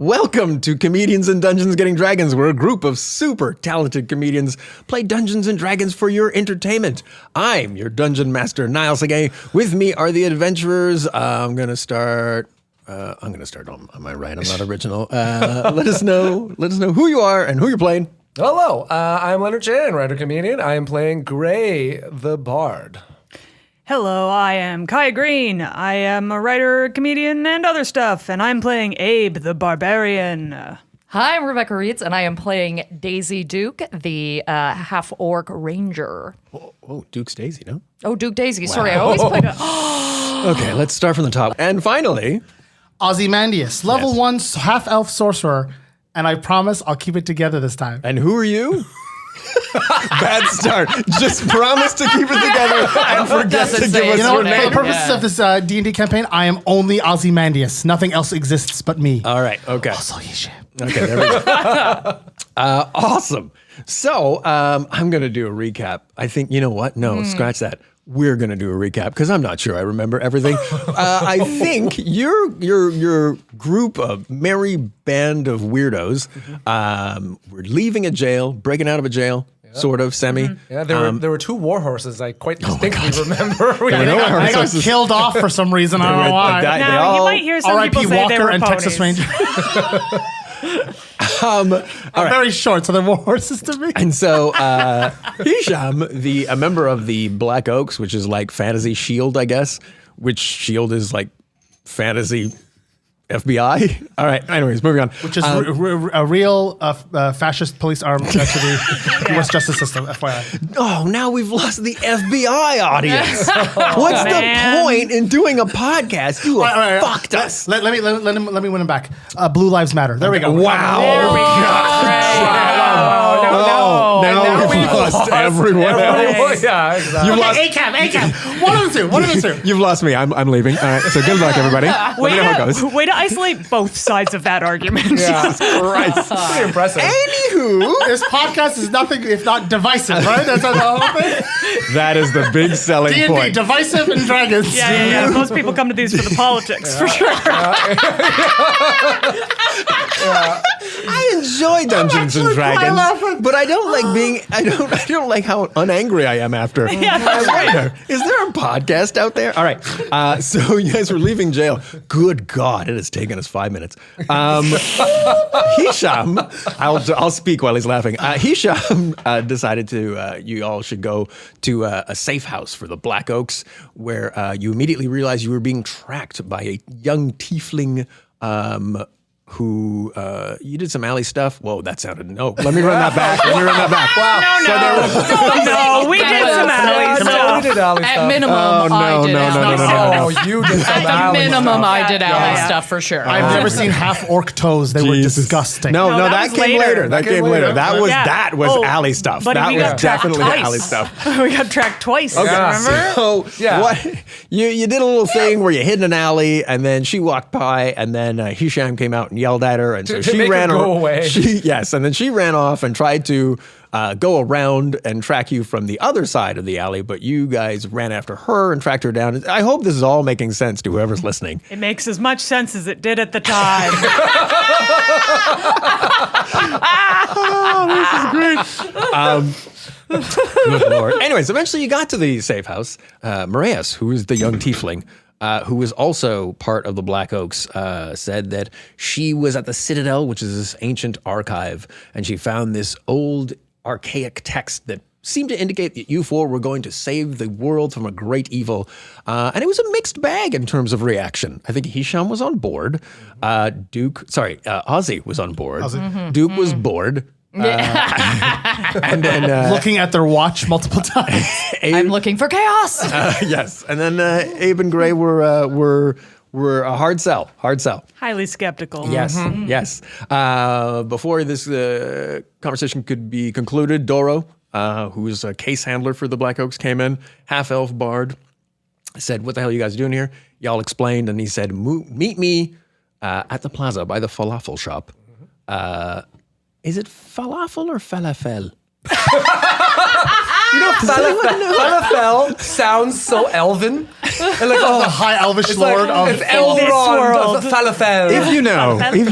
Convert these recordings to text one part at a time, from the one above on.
Welcome to Comedians in Dungeons Getting Dragons, where a group of super talented comedians play Dungeons and Dragons for your entertainment. I'm your dungeon master, Niall Segay. With me are the adventurers. I'm going to start on my right. I'm not original. Let us know who you are and who you're playing. Hello, I'm Leonard Chan, writer-comedian. I am playing Gray the Bard. Hello, I am Kaya Green. I am a writer, comedian, and other stuff, and I'm playing Abe the Barbarian. Hi, I'm Rebecca Reitz, and I am playing Daisy Duke, the half-orc ranger. Oh, Duke's Daisy, no? Oh, Duke Daisy. Sorry, I always played it. Okay, let's start from the top. And finally, Ozymandias, level 1 half-elf sorcerer, and I promise I'll keep it together this time. and who are you? Bad start. Just promise to keep it together and forget to give us You know your what? For name. the purposes of this D&D campaign, I am only Ozymandias. Nothing else exists but me. All right, okay. Also, Yishe. Okay, there we go. Awesome. So I'm going to do a recap. I think, you know what? No, scratch that. We're going to do a recap because I'm not sure I remember everything. I think your group of merry band of weirdos were leaving a jail, breaking out of a jail, sort of, semi. Yeah, there were two war horses I quite distinctly remember. I got killed off for some reason. I don't know why. Now, you might hear some people R.I.P. say they Walker were and ponies. Texas Ranger. I'm very short, so they're more horses to me. And so Hisham, a member of the Black Oaks, which is like fantasy SHIELD, I guess, which SHIELD is like fantasy FBI. All right. Anyways, moving on. Which is a real fascist police arm to the U.S. justice system, FYI. Oh, now we've lost the FBI audience. What's man. the point in doing a podcast? You have fucked us. Let me win him back. Blue Lives Matter. There we go. Wow. There we Now we've lost everyone else. Yeah, exactly. You've lost, ACAB. One of the two. you've lost me. I'm leaving. All right. So good luck, everybody. Let me know how it goes. Way to isolate both sides of that argument. Jesus Christ. Pretty impressive. Anywho, This podcast is nothing if not divisive, right? That's the whole thing. that is the big selling D&D, point. divisive and dragons. Yeah. Most people come to these for the politics, for sure. I enjoy Dungeons and Dragons, but I don't like being. I don't like how unangry I am after. Yeah, that's I wonder, is there a podcast out there? All right. So you guys were leaving jail. Good God, it has taken us 5 minutes. Hisham, I'll speak while he's laughing. Hisham decided you all should go to a safe house for the Black Oaks, where you immediately realized you were being tracked by a young tiefling. Who you did some alley stuff? Whoa, that sounded Let me run that back. Wow. No, we did some alley stuff. We did alley At stuff. minimum, I did alley stuff. Oh, you did some At the alley minimum, stuff. I did alley stuff for sure. I've never seen half-orc toes. They were disgusting. No, that that was came later. later. That came later. That was Oh, alley stuff. but That we was got tracked definitely twice. alley stuff. We got tracked twice, Yeah. remember? So what you did a little thing where you hid in an alley, and then she walked by, and then Hisham came out and yelled at her, and so To she make her ran go away. And then she ran off and tried to go around and track you from the other side of the alley, but you guys ran after her and tracked her down. I hope this is all making sense to whoever's listening. It makes as much sense as it did at the time. Good Lord. Anyways, eventually you got to the safe house. Marias, who is the young tiefling, who was also part of the Black Oaks, said that she was at the Citadel, which is this ancient archive, and she found this old archaic text that seemed to indicate that you four were going to save the world from a great evil. And it was a mixed bag in terms of reaction. I think Hisham was on board. Ozzy was on board. Duke was bored. And then Looking at their watch multiple times. I'm looking for chaos. yes, and then Abe and Gray were a hard sell. Highly skeptical. Yes, yes. Before this conversation could be concluded, Doro, who is a case handler for the Black Oaks, came in, half-elf bard, said, "What the hell are you guys doing here?" Y'all explained, and he said, "Meet me at the plaza by the falafel shop." Is it falafel or falafel? Falafel sounds so elven. And like, The high elvish lord of it's Elrond world. of Falafel. If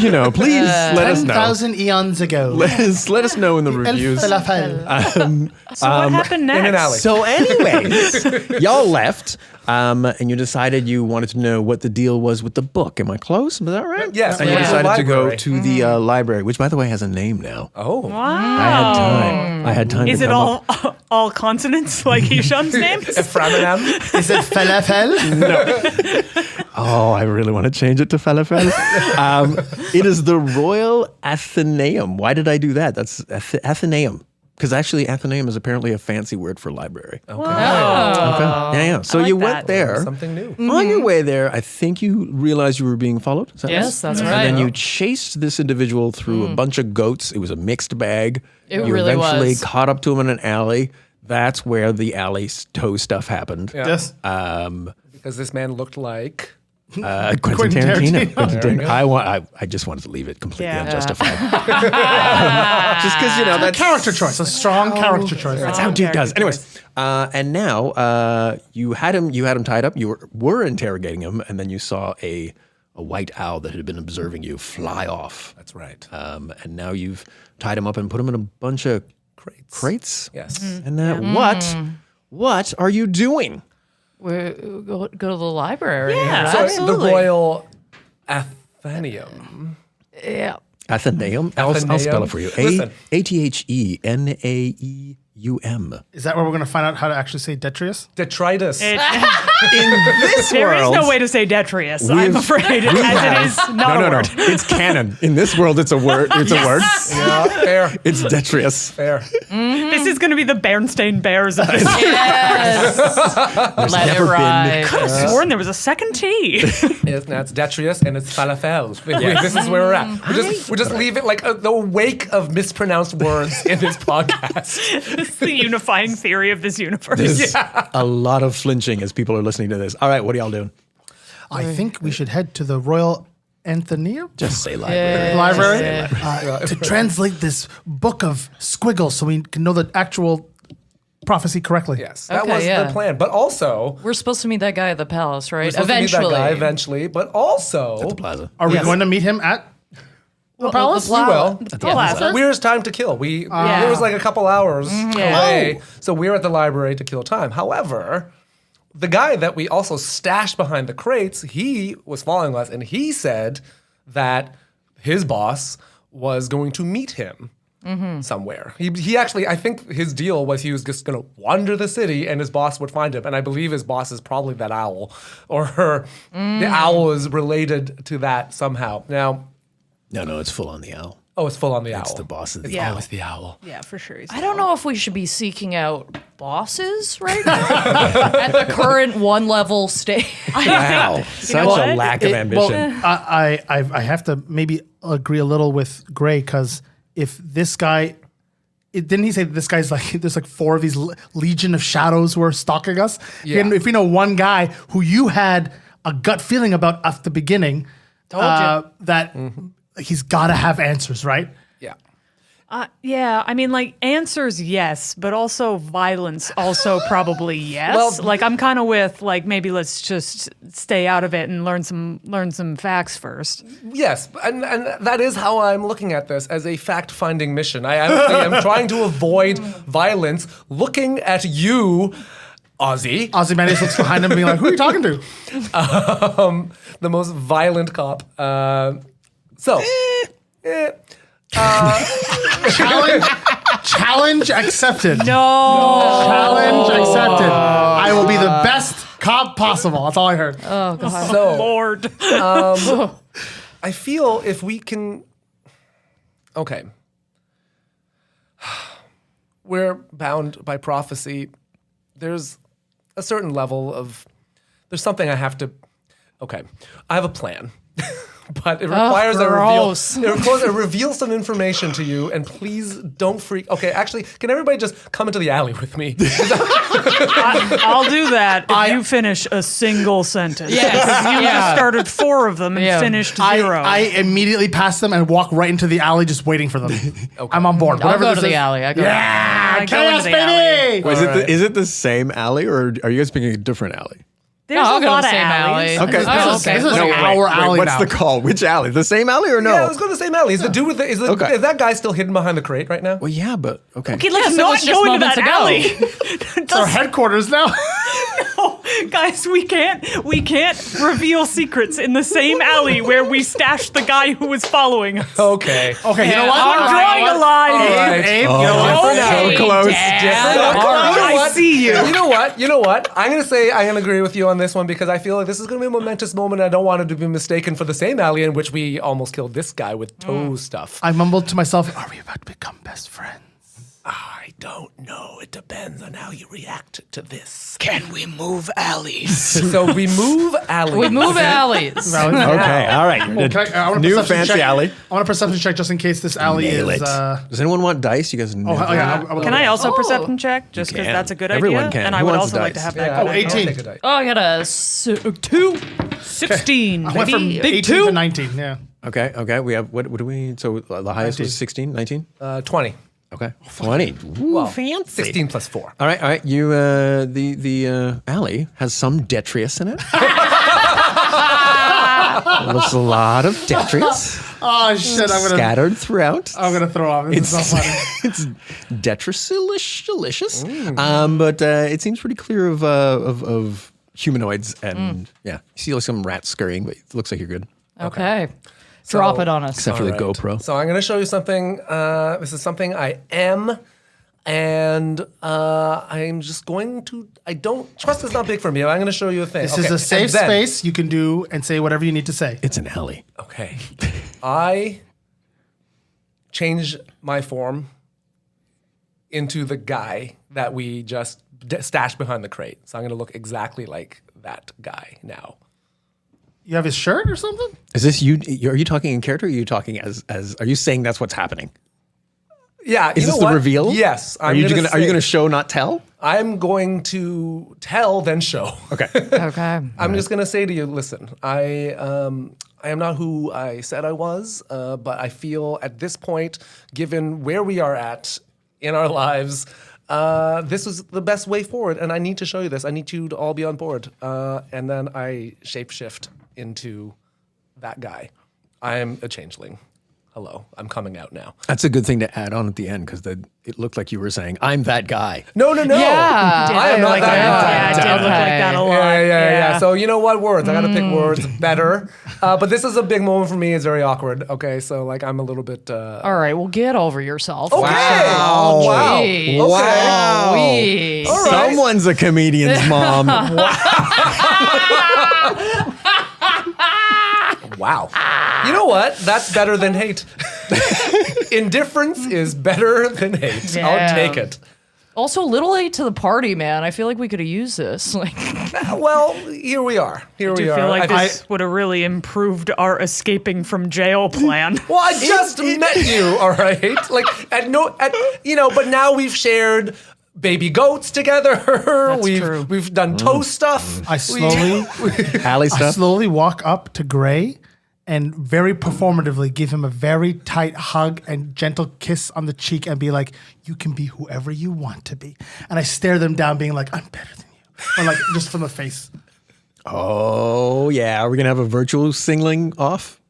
you know, please let us know. 10,000 eons ago. Let us know in the reviews. Falafel. So what happened next? in an alley. So, anyways, y'all left, and you decided you wanted to know what the deal was with the book. Am I close? Is that right? Yes, And you we went to the decided to go library. to the library, which, by the way, has a name now. Oh. Wow. I had time. Is to it come up. all consonants like Hisham's name? Eframinam. Is it falafel? Oh, I really want to change it to falafel. It is the Royal Athenaeum. Why did I do that? That's Athenaeum. Because actually, Athenaeum is apparently a fancy word for library. Okay. Yeah. So like you that. went there. Something new. On your way there, I think you realized you were being followed. Is that Yes, right? that's And right. then you chased this individual through a bunch of goats. It was a mixed bag. It you really eventually was. caught up to him in an alley. That's where the alley toe stuff happened. Yeah. Yes. Because this man looked like. Quentin Quentin Tarantino. Tarantino. Quentin Tarantino. I just wanted to leave it completely Yeah. unjustified. Just because A character choice. A strong character choice. that's how Duke does. Anyways, and now you had him tied up. You were interrogating him, and then you saw a white owl that had been observing you fly off. That's right. And now you've tied him up and put him in a bunch of crates. Yes. And what are you doing? We go to the library. Yeah. right? So Absolutely. the Royal Athenaeum. Yeah. Athenaeum. I'll spell it for you. Listen. Atheneum. Is that where we're going to find out how to actually say detritus? Detritus. In this There is world, no way to say detrius, I'm We've- afraid, as it is not a word. It's canon. In this world, it's a word. It's a word. Yeah, fair. It's detrius. Fair. This is going to be the Bernstein Bears of this. Yes. Let it never been- ride. I could have sworn there was a second T. That's detrius and it's falafel. This is where we're at. We just leave it like the wake of mispronounced words in this podcast. It's the unifying theory of this universe. There's a lot of flinching as people are listening to this. All right, what are y'all doing? I think we should head to the Royal Athenaeum Just say library. Library to translate this book of squiggles so we can know the actual prophecy correctly. Yes, that Okay, was yeah. the plan. But also, We're supposed to meet that guy at the palace, right? we're supposed to meet Eventually. that guy eventually. But also, Plaza. Are we Yes. going to meet him at the palace? we will. Plaza. Where's time to kill? It was like a couple hours away, so we're at the library to kill time. However, the guy that we also stashed behind the crates, he was following us, and he said that his boss was going to meet him somewhere. He actually, I think his deal was he was just going to wander the city, and his boss would find him. And I believe his boss is probably that owl, or the owl is related to that somehow. Now, No, it's full on the owl. oh, it's full on the owl. It's the boss of the Yeah. owl. It's the owl. Yeah, for sure. I don't know if we should be seeking out bosses right now at the current one level stage. Wow, such a what? lack of ambition. I have to maybe agree a little with Gray because if this guy, didn't he say that this guy's like there's like 4 of these legion of shadows who are stalking us? Yeah. And if we know one guy who you had a gut feeling about at the beginning, that he's got to have answers, right? Yeah. Yeah, I mean, like answers, yes, but also violence, also probably yes. Well- like I'm kind of with like maybe let's just stay out of it and learn some facts first. Yes, and that is how I'm looking at this as a fact-finding mission. I am trying to avoid violence, looking at you, Ozzy, Ozzy Mayonnaise looks behind him being like, who are you talking to? the most violent cop. Challenge accepted. No, Challenge accepted. I will be the best cop possible. That's all I heard. So Lord. I feel if we can, okay, we're bound by prophecy. There's a certain level of, there's something I have to, okay, I have a plan. But it requires a reveal. gross. It reveals some information to you, and please don't freak. Okay, actually, can everybody just come into the alley with me? I'll do that if you finish a single sentence. Yes. Because you Yeah. started 4 of them and Yeah. finished 0. I immediately pass them and walk right into the alley, just waiting for them. I'm on board. I'll Whatever go this to the is. alley. I go. Yeah, I go chaos, into the baby. Wait, Alright. is it the same alley, or are you guys picking a different alley? There's I'll a go to lot the of same alleys. alley. Okay. Oh, This okay. is No, our alley what's now. the call? Which alley? The same alley or no? Yeah, let's go to the same alley. Is the dude with the Okay. is that guy still hidden behind the crate right now? Well, yeah, but okay. Okay, let's Yes, it not was just go into moments that ago. alley. It's our headquarters now. Guys, we can't reveal secrets in the same alley where we stashed the guy who was following us. Okay. Okay, you know what? all I'm right. drawing a line. Alright. Abe, you know what? Okay, So close. Dad. So, I see you. You know what? I'm gonna agree with you on this one because I feel like this is gonna be a momentous moment. I don't want it to be mistaken for the same alley in which we almost killed this guy with toe stuff. I mumbled to myself, are we about to become best friends? I don't know. It depends on how you react to this. Can we move alleys? So we move alleys. We move alleys. Okay, all right. I want a New perception fancy check. alley. I want a perception check just in case this alley Nail is. it. Does anyone want dice? You guys know. Yeah, Can I also Oh. perception check? Just because can. that's a good Everyone idea. can. And I Who would wants also like to dice? have Yeah, that. I'll good 18. take a dice. Oh, I got a 2. 16. I went from baby. 18 Big to 2. 19, yeah. Okay. We have what do we? So the highest 19. was 16, 19. 20. Okay, 20. Ooh, Well, fancy. 16 plus 4. All right. You the alley has some detritus in it. There's a lot of detritus Oh shit! scattered throughout. I'm gonna throw off. This is so funny. It's detritus-delicious. But it seems pretty clear of humanoids, and yeah, you see like some rats scurrying, but it looks like you're good, Okay. Drop it on us. except for the All right. GoPro. So I'm going to show you something. This is something I am, and I'm just going to. I don't trust is not big for me. I'm going to show you a thing. This is a safe and then- space. You can do and say whatever you need to say. It's an alley. Okay, I change my form into the guy that we just stashed behind the crate. So I'm going to look exactly like that guy now. You have his shirt or something? Is this you? Are you talking in character? Or are you talking as? Are you saying that's what's happening? Yeah, Is you this know the what? reveal? Yes. Are you going say- to show not tell? I'm going to tell then show. Okay. Okay. I'm just gonna say to you, listen, I am not who I said I was, but I feel at this point, given where we are at in our lives, this is the best way forward, and I need to show you this. I need you to all be on board, and then I shapeshift into that guy. I am a changeling. Hello, I'm coming out now. That's a good thing to add on at the end because it looked like you were saying, "I'm that guy." No. Yeah. I am not like that that. guy. Yeah, it did look like that a lot. Yeah. So you know what? Words. I got to pick words better. But this is a big moment for me. It's very awkward. Okay, so like I'm a little bit. All right. Well, get over yourself. Okay. Wow. Jeez. Wow. Jeez. All right. Someone's a comedian's mom. Wow. You know what? That's better than hate. Indifference is better than hate. I'll Damn. take it. Also, a little late to the party, man. I feel like we could have used this. Like, Well, here we are. Here Do we you are. feel like I- this would have really improved our escaping from jail plan? Well, I just met you, all right? Like but now we've shared baby goats together. true. We've done toe stuff. I slowly, Alley I stuff. slowly walk up to Gray and very performatively give him a very tight hug and gentle kiss on the cheek and be like, "You can be whoever you want to be." And I stare them down, being like, "I'm better than you," or like just from the face. Oh yeah, are we gonna have a virtual singling off?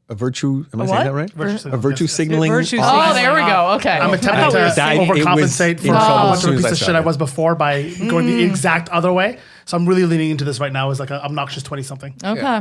A virtue? Am I saying what? that right? Virtue A virtue signaling. Virtue off? signaling. oh, there we go. Okay. I'm attempting thought we were to saying- it was overcompensate in for trouble how as much soon of a as piece I of shit I started. was before by going the exact other way. So I'm really leaning into this right now as like an obnoxious 20-something. Okay.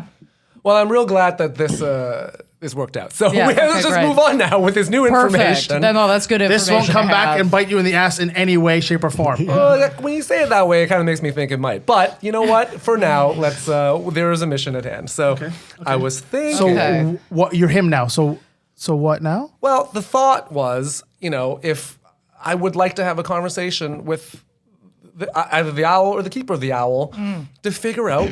Well, I'm real glad that this worked out. So Yeah, let's okay, just great. move on now with this new Perfect. information. No, that's good This information. won't come to back have. and bite you in the ass in any way, shape, or form. When you say it that way, it kind of makes me think it might. But you know what? For now, let's. There is a mission at hand. So I was thinking. So Okay. what? You're him now. So what now? Well, the thought was, if I would like to have a conversation with either the owl or the keeper of the owl to figure out.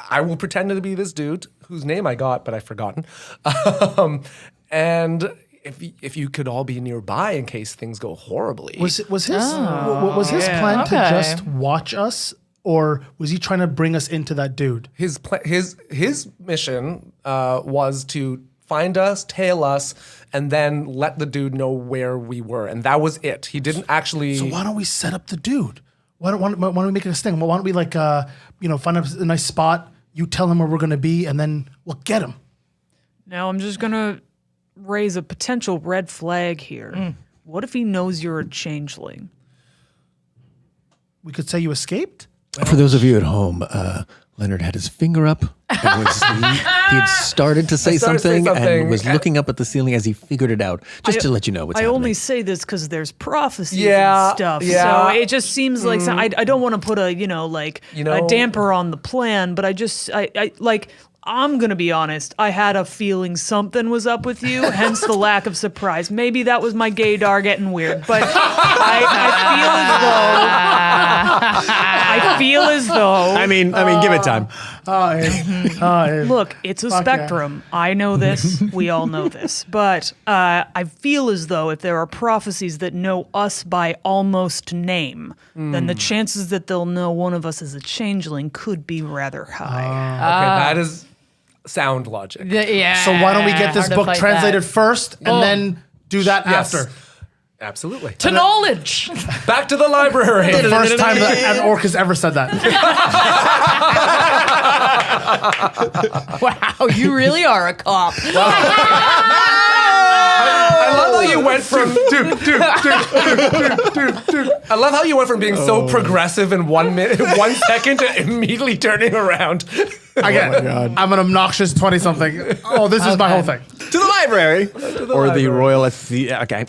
I will pretend to be this dude whose name I got, but I've forgotten. And if you could all be nearby in case things go horribly. Was his plan to just watch us, or was he trying to bring us into that dude? His mission was to find us, tail us, and then let the dude know where we were, and that was it. He didn't actually. So why don't we set up the dude? Why don't we make it a sting? Why don't we find a nice spot? You tell him where we're gonna be, and then we'll get him. Now I'm just gonna raise a potential red flag here. What if he knows you're a changeling? We could say you escaped. For those of you at home, Leonard had his finger up. He had started to say something and was looking up at the ceiling as he figured it out, just to let you know what's happening. I only say this because there's prophecies and stuff. So it just seems like I don't want to put a damper on the plan, but I'm going to be honest. I had a feeling something was up with you, hence the lack of surprise. Maybe that was my gaydar getting weird, but I feel as though. I mean, give it time. Look, it's a spectrum. Yeah. I know this. We all know this. But I feel as though if there are prophecies that know us by almost name, then the chances that they'll know one of us as a changeling could be rather high. Okay, that is sound logic. So why don't we get this book translated first and then do that after? Absolutely. To knowledge. Back to the library. The first time that an orc has ever said that. Wow, you really are a cop. I love how you went from I love how you went from being so progressive in 1 minute, 1 second, to immediately turning around. Again, I'm an obnoxious 20-something. Oh, this is my whole thing. To the library. Or the Royal Athenaeum. Okay,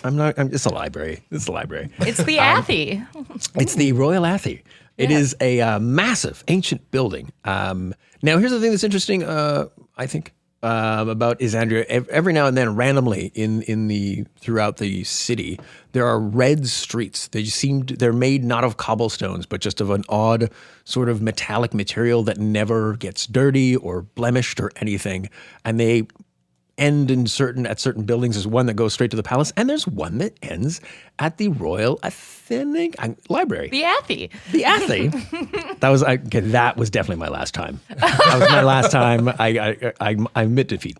it's a library. It's a library. It's the athe. It's the Royal Athe. It is a massive, ancient building. Now, here's the thing that's interesting, I think, about Isandria. Every now and then, randomly throughout the city, there are red streets. They're made not of cobblestones, but just of an odd sort of metallic material that never gets dirty or blemished or anything. And they end at certain buildings. There's one that goes straight to the palace, and there's one that ends at the Royal Athenaeum Library. The athe. The athe. That was definitely my last time. That was my last time. I admit defeat.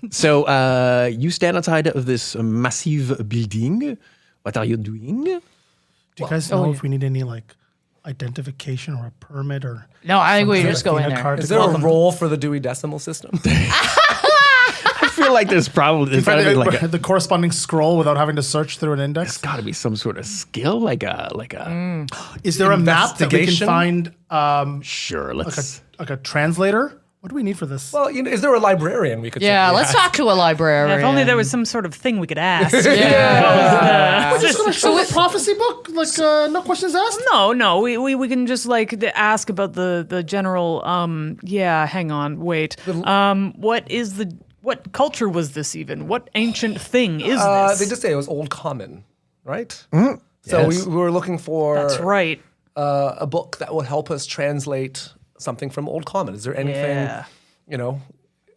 So you stand outside of this massive building. What are you doing? Do you guys know if we need any identification or a permit or? No, I think we just go in there. Is there a role for the Dewey Decimal System? I feel like there's probably the corresponding scroll without having to search through an index. There's got to be some sort of skill, like a. Is there a map that we can find? Sure, let's like a translator. What do we need for this? Well, is there a librarian we could? Yeah, let's talk to a librarian. If only there was some sort of thing we could ask. We're just gonna show a prophecy book, no questions asked. No, we can just ask about the general. Hang on, wait. What culture was this even? What ancient thing is this? They just say it was Old Common, right? Mm-hmm. So yes. we were looking for. That's right. A book that would help us translate something from Old Common. Is there anything,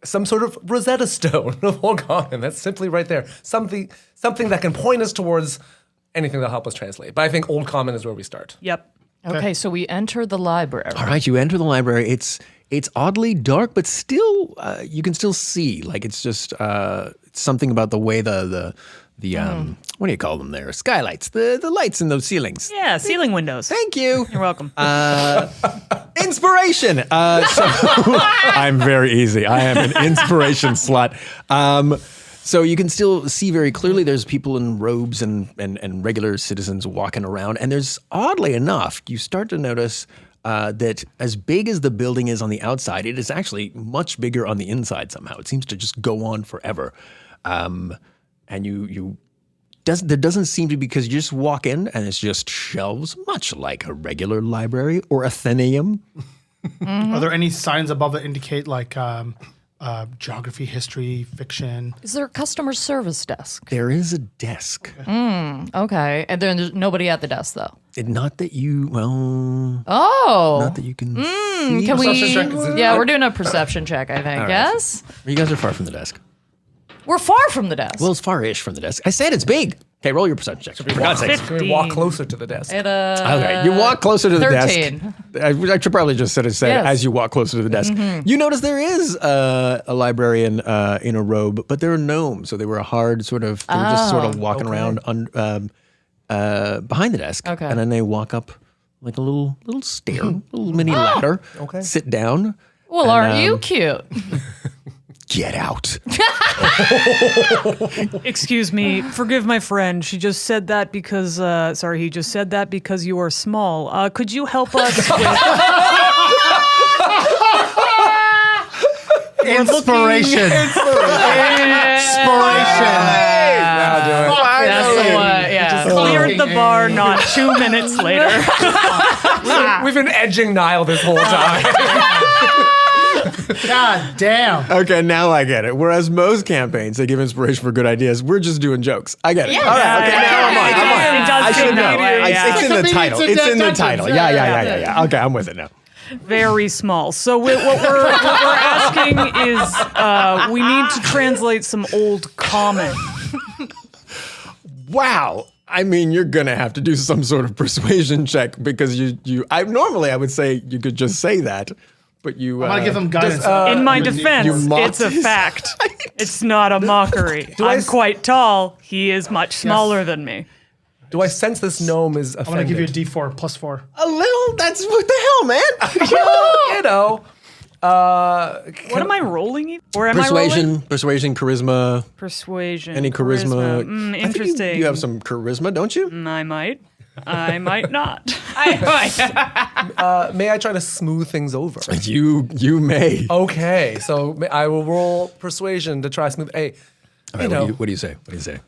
some sort of Rosetta Stone of Old Common? That's simply right there. Something that can point us towards anything that'll help us translate. But I think Old Common is where we start. Yep. Okay, so we enter the library. All right, you enter the library. It's oddly dark, but still you can still see. It's just something about the way the what do you call them there? Skylights, the lights in those ceilings. Yeah, ceiling windows. Thank you. You're welcome. Inspiration. So I'm very easy. I am an inspiration slut. So you can still see very clearly there's people in robes and regular citizens walking around. And there's, oddly enough, you start to notice that as big as the building is on the outside, it is actually much bigger on the inside somehow. It seems to just go on forever. And there doesn't seem to be, because you just walk in and it's just shelves, much like a regular library or Athenaeum. Are there any signs above that indicate geography, history, fiction. Is there a customer service desk? There is a desk. Okay. And then there's nobody at the desk, though. Not that you, Oh. not that you can see. Can we? Perception check, is it- Yeah, we're doing a perception check, I think. right. Yes? You guys are far from the desk. We're far from the desk. Well, it's far-ish from the desk. I said it's big. Okay, roll your perception check. For God's sake. Can we walk closer to the desk? Okay, you walk closer to the 13. desk. I should probably just said Yes. as you walk closer to the desk. You notice there is a librarian in a robe, but there are gnomes, so they were a hard sort of. They were just sort of walking around behind the desk, Okay. and then they walk up like a little stair, little mini ladder. Okay. Sit down. Well, aren't you cute? Get out. Excuse me, forgive my friend. She just said that because, he just said that because you are small. Could you help us with... Inspiration. That's the one. Yeah. Cleared the bar not 2 minutes later. We've been edging Niall this whole time. God damn. Okay, now I get it. Whereas most campaigns, they give inspiration for good ideas. We're just doing jokes. I get it. All right, okay, now I'm on. It does I seem should know. that way, yeah. It's in the title. It's in the title. Yeah, Yeah. Okay, I'm with it now. Very small. So what we're asking is we need to translate some old common. Wow. I mean, you're gonna have to do some sort of persuasion check because normally I would say you could just say that, but you. I want to give them guidance. In my defense, mocked it's a his fact. It's not a mockery. I'm quite tall. He is much smaller than me. Do I sense this gnome is I'm offended? going to give you a D4 plus 4. A little. That's what the hell, man. You know. What am I rolling? Or am I rolling? Persuasion, charisma. Persuasion. Any charisma? I think Interesting. you have some charisma, don't you? I might. I might not. May I try to smooth things over? You may. Okay, so I will roll persuasion to try smooth. Hey, All right, what do you say? What do you say?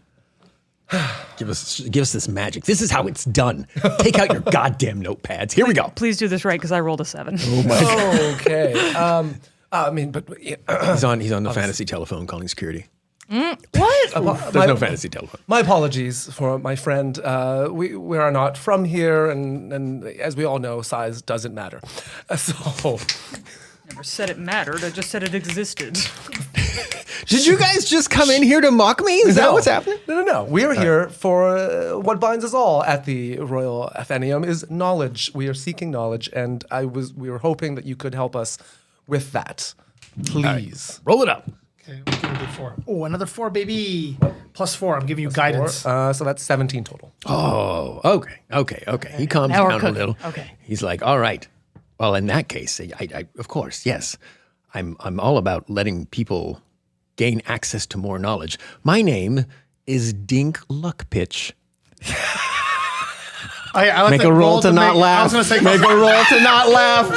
Give us this magic. This is how it's done. Take out your goddamn notepads. Here we go. Please do this right because I rolled a 7. Oh my god. okay. I mean, but He's on the fantasy telephone calling security. What? There's no fantasy telephone. My apologies for my friend. We are not from here, and as we all know, size doesn't matter. So. Never said it mattered. I just said it existed. Did you guys just come in here to mock me? Is that what's happening? No. We're here for what binds us all at the Royal Athenaeum is knowledge. We are seeking knowledge, and we were hoping that you could help us with that. Please. Roll it up. Okay, we'll give you a D4. Oh, another 4, baby. Plus 4. I'm giving you guidance. So that's 17 total. Oh, okay. He calms Now we're down a cooking. little. Okay. He's like, all right. Well, in that case, I of course, yes. I'm all about letting people gain access to more knowledge. My name is Dink Luckpitch. I like Make the a roll to not I laugh. was going to say, Make a roll to not laugh.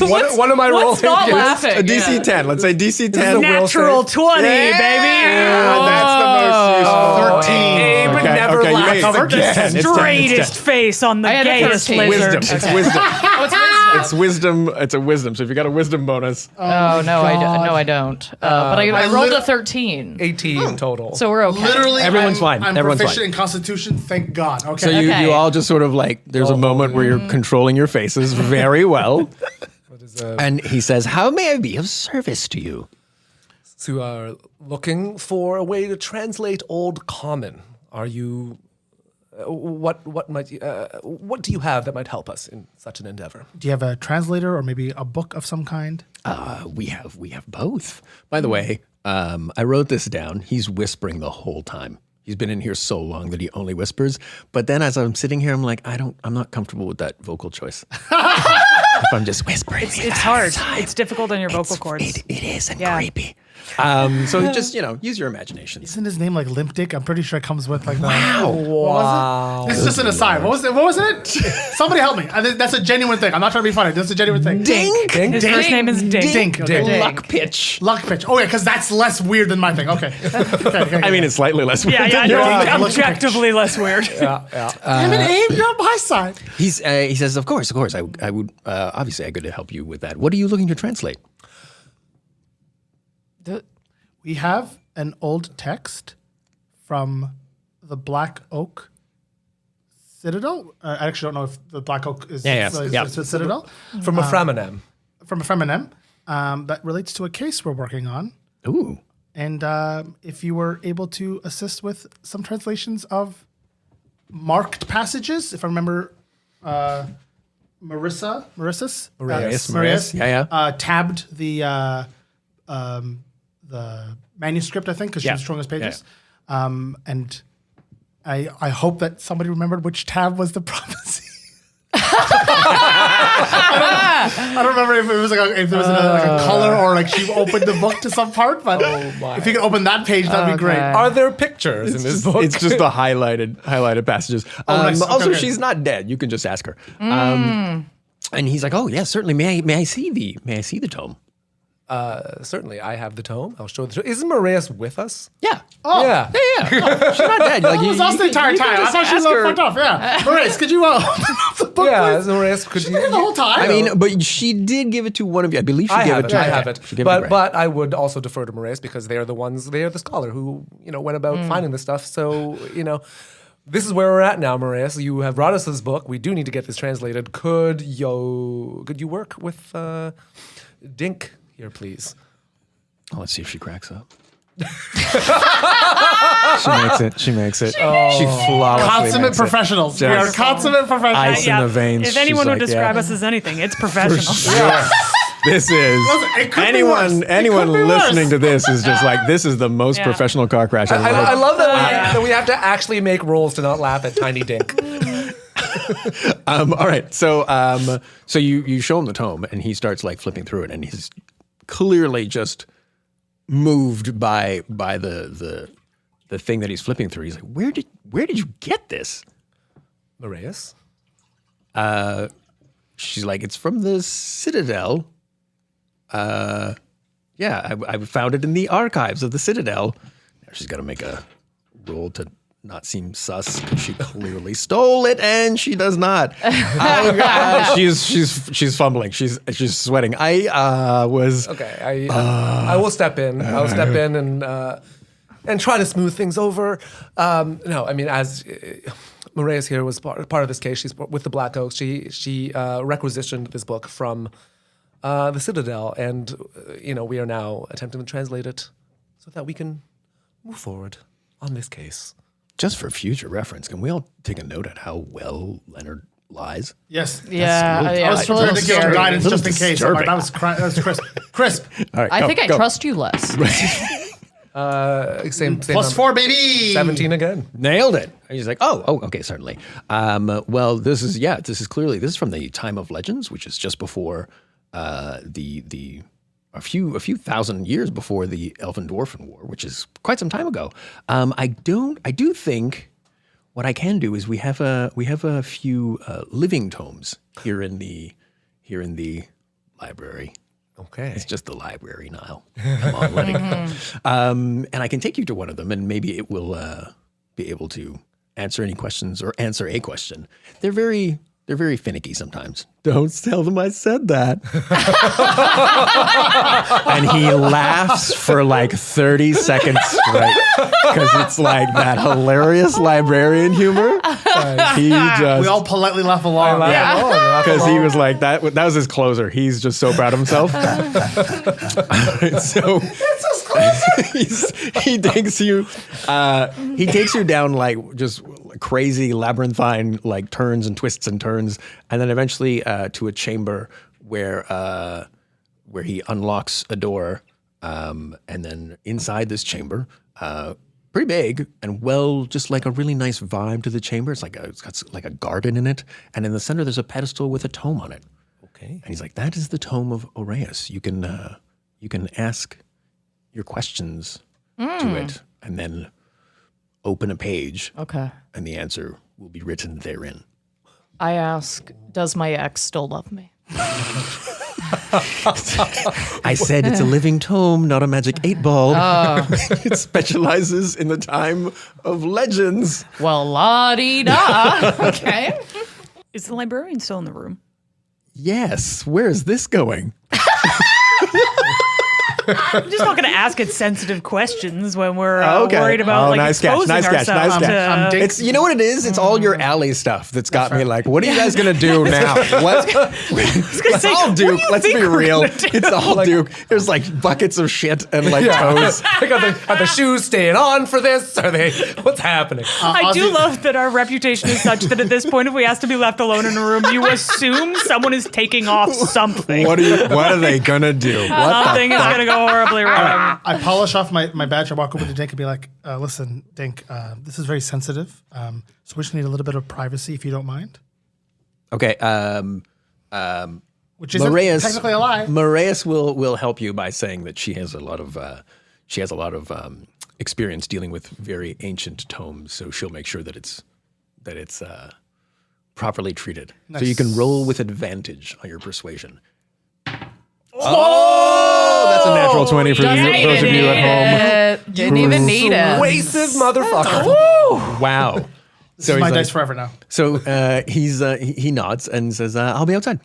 What am I rolling? Let's not laughing. A DC 10. Let's say DC 10. Natural 20, baby. Yeah, that's the most useful. 13. Abe Okay, never okay, you laughs made it. again. It's 10, Straightest face on the I had a gayest 13. lizard. Wisdom. It's wisdom. Oh, it's wisdom. It's wisdom. It's a wisdom. So if you got a wisdom bonus, Oh, no, I don't. But I rolled a 13. 18 total. So we're okay. Literally, Everyone's fine. I'm Everyone's proficient fine. in Constitution. Thank God. Okay. so you Okay. all just sort of like there's a moment where you're controlling your faces very well. And he says, "How may I be of service to you?" So you are looking for a way to translate Old Common. Are you? What do you have that might help us in such an endeavor? Do you have a translator or maybe a book of some kind? We have both. By the way, I wrote this down. He's whispering the whole time. He's been in here so long that he only whispers. But then as I'm sitting here, I'm like, I'm not comfortable with that vocal choice. If I'm just whispering. It's hard. It's difficult on your vocal cords. It is and Yeah. creepy. So just, use your imagination. Isn't his name like Limp Dick? I'm pretty sure it comes with like the. Wow. Wow. This is just an aside. What was it? Somebody help me. That's a genuine thing. I'm not trying to be funny. That's a genuine thing. Dink. His first name is Dink. Dink. Okay. Dink. Luck pitch. Luck pitch. Oh yeah, because that's less weird than my thing. Okay. Okay. I mean, it's slightly less weird. Yeah, than no, yours. objectively less weird. Damn it, Abe, you're on my side. He says, of course, I would, obviously I could help you with that. What are you looking to translate? We have an old text from the Black Oak Citadel. I actually don't know if the Black Oak is the Citadel. From a Framenem. From a Framenem that relates to a case we're working on. Ooh. And if you were able to assist with some translations of marked passages, if I remember, Marius, tabbed the manuscript, I think, because she was showing us pages. And I hope that somebody remembered which tab was the prophecy. I don't remember if it was if there was a color or she opened the book to some part, but if you could open that page, that'd be great. Are there pictures in this book? It's just the highlighted passages. Nice. Okay, also, good. she's not dead. You can just ask her. And he's like, "Oh, yeah, certainly. May I see the tome?" Certainly, I have the tome. I'll show the tome. Isn't Marius with us? Yeah. Oh, yeah. Oh, she's not dead. I was lost the entire time. I thought she was fucked off. Yeah. Marius, could you open up the book? Yeah, please? Marius, could She's you? been here the whole time. I mean, but she did give it to one of you. I believe she gave it to I have it. She gave it to Gray. But I would also defer to Marius because they are the scholar who went about finding this stuff. So this is where we're at now, Marius. You have brought us this book. We do need to get this translated. Could you work with Dink here, please? Oh, let's see if she cracks up. She makes it. She flawlessly Consummate makes it. professionals. We are consummate professionals. Ice in the veins. If anyone She's would like, describe us as anything, it's professional. This is it could be worse. anyone It could be listening worse. to this is just like, this is the most Yeah. professional car crash I've ever I heard. love that we have to actually make rules to not laugh at Tiny Dink. All right, so you show him the tome and he starts flipping through it and he's clearly just moved by the thing that he's flipping through. He's like, where did you get this? Marius? She's like, it's from the Citadel. I found it in the archives of the Citadel. Now she's got to make a roll to not seem sus because she clearly stole it, and she does not. Oh God, she's fumbling. She's sweating. I was Okay, I will step in. I'll step in and try to smooth things over. No, I mean, as Marius here was part of this case, she's with the Black Oaks. She requisitioned this book from the Citadel, and we are now attempting to translate it so that we can move forward on this case. just for future reference. Can we all take a note at how well Leonard lies? Yes. Yeah, I was trying to give him guidance just in case. I'm like, that was crisp. Crisp. All right, I go, think I go. trust you less. Same Plus number. 4, baby. 17 again. Nailed it. And he's like, oh, okay, certainly. Well, this is clearly from the time of legends, which is just before a few thousand years before the Elven Dwarfen War, which is quite some time ago. I do think what I can do is we have a few living tomes here in the library. Okay. It's just the library, Niall. Come on, let it go. And I can take you to one of them, and maybe it will be able to answer any questions or answer a question. They're very finicky sometimes. Don't tell them I said that. And he laughs for like 30 seconds straight because it's like that hilarious librarian humor. He just We all politely laugh along. because he was like that was his closer. He's just so proud of himself. So he takes you down like just crazy labyrinthine like turns and twists and turns, and then eventually to a chamber where he unlocks a door, and then inside this chamber, pretty big and just like a really nice vibe to the chamber. It's got like a garden in it, and in the center there's a pedestal with a tome on it. Okay. And he's like, that is the tome of Aureus. You can ask your questions to it, and then open a page. Okay. And the answer will be written therein. I ask, does my ex still love me? I said it's a living tome, not a magic 8-ball. It specializes in the time of legends. Well, la-dee-da. Okay. Is the librarian still in the room? Yes. Where is this going? I'm just not going to ask it sensitive questions when we're worried about nice catch, exposing ourselves to... It's you know what it is? It's all your alley stuff that's got me like, what are you guys gonna do now? What? It's all Duke. Let's be real. It's all Duke. There's like buckets of shit and like toes. Are the shoes staying on for this? Are they? What's happening? I do love that our reputation is such that at this point, if we ask to be left alone in a room, you assume someone is taking off something. What are they gonna do? Something is gonna go horribly wrong. I polish off my badge. I walk over to Dink and be like, listen, Dink, this is very sensitive. So we just need a little bit of privacy, if you don't mind. Okay. Which isn't technically a lie. Moraeus will help you by saying that she has a lot of experience dealing with very ancient tomes, so she'll make sure that it's properly treated. Nice. So you can roll with advantage on your persuasion. Oh, that's a natural 20 for those of you at home. Didn't even need it. Persuasive motherfucker. Wow. So my dice forever now. So he nods and says, "I'll be outside."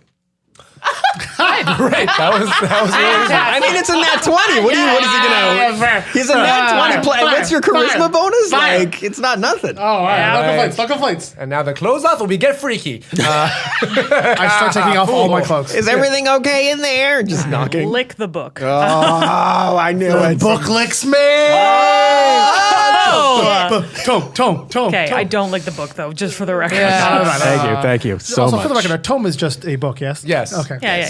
Great. That was really I mean, it's a nat 20. What is he gonna? He's a nat 20. What's your charisma bonus? Like, it's not nothing. Oh, all right. No complaints. And now the clothes off will be get freaky. I start taking off all my clothes. Is everything okay in there? Just knocking. Lick the book. Oh, I knew it. Book licks me. Tome. Okay, I don't like the book though, just for the record. Thank you so also, much. for the record, a tome is just a book, yes? Yes. Okay. Yeah.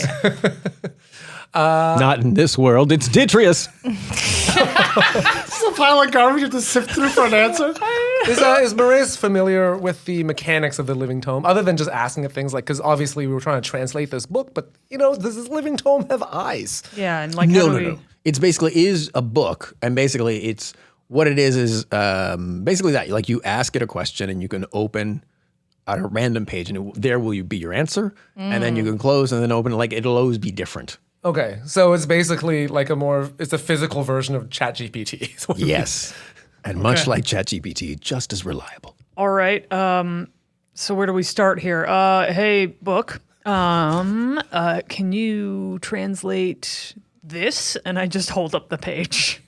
Not in this world. It's Detrius. It's a pile of garbage you have to sift through for an answer. Is Moraeus familiar with the mechanics of the living tome, other than just asking it things like, because obviously we were trying to translate this book, but does this living tome have eyes? Yeah, and like No. It's basically is a book, and basically it's what it is basically that like you ask it a question and you can open at a random page and there will be your answer, and then you can close and then open. Like it'll always be different. Okay, so it's basically like it's a physical version of ChatGPT. Yes, and much like ChatGPT, just as reliable. All right. So where do we start here? Hey, book. Can you translate this? And I just hold up the page.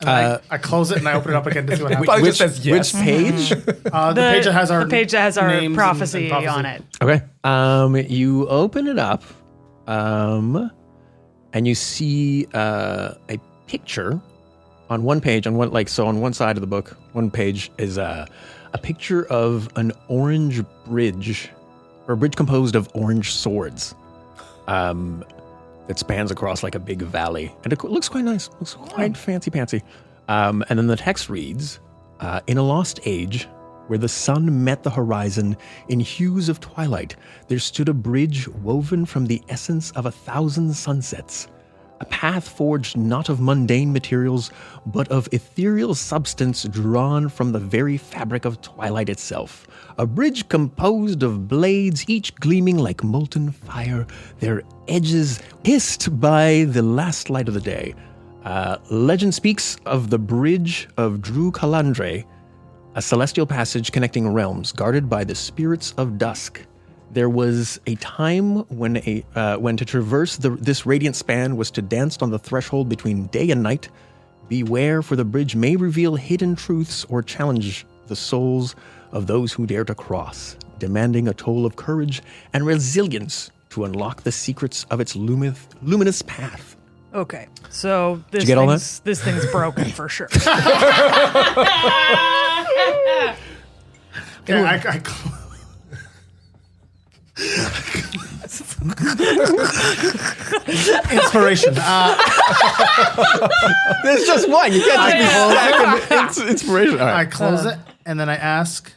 I close it and I open it up again to see what happens. Just says yes. Which page? The page that has our names prophecy on it. Okay. You open it up, and you see a picture on one page. On one side of the book, one page is a picture of an orange bridge, or a bridge composed of orange swords. That spans across like a big valley. And it looks quite nice. Looks quite fancy-pantsy. And then the text reads, in a lost age, where the sun met the horizon in hues of twilight, there stood a bridge woven from the essence of 1,000 sunsets. A path forged not of mundane materials, but of ethereal substance drawn from the very fabric of twilight itself. A bridge composed of blades, each gleaming like molten fire, their edges hissed by the last light of the day. Legend speaks of the bridge of Dru Calandre, a celestial passage connecting realms, guarded by the spirits of dusk. There was a time when to traverse this radiant span was to dance on the threshold between day and night. Beware, for the bridge may reveal hidden truths or challenge the souls of those who dare to cross, demanding a toll of courage and resilience to unlock the secrets of its luminous path. Okay, so this thing's broken for sure. Inspiration. There's just one. You can't just be inspiration. All right. I close it and then I ask,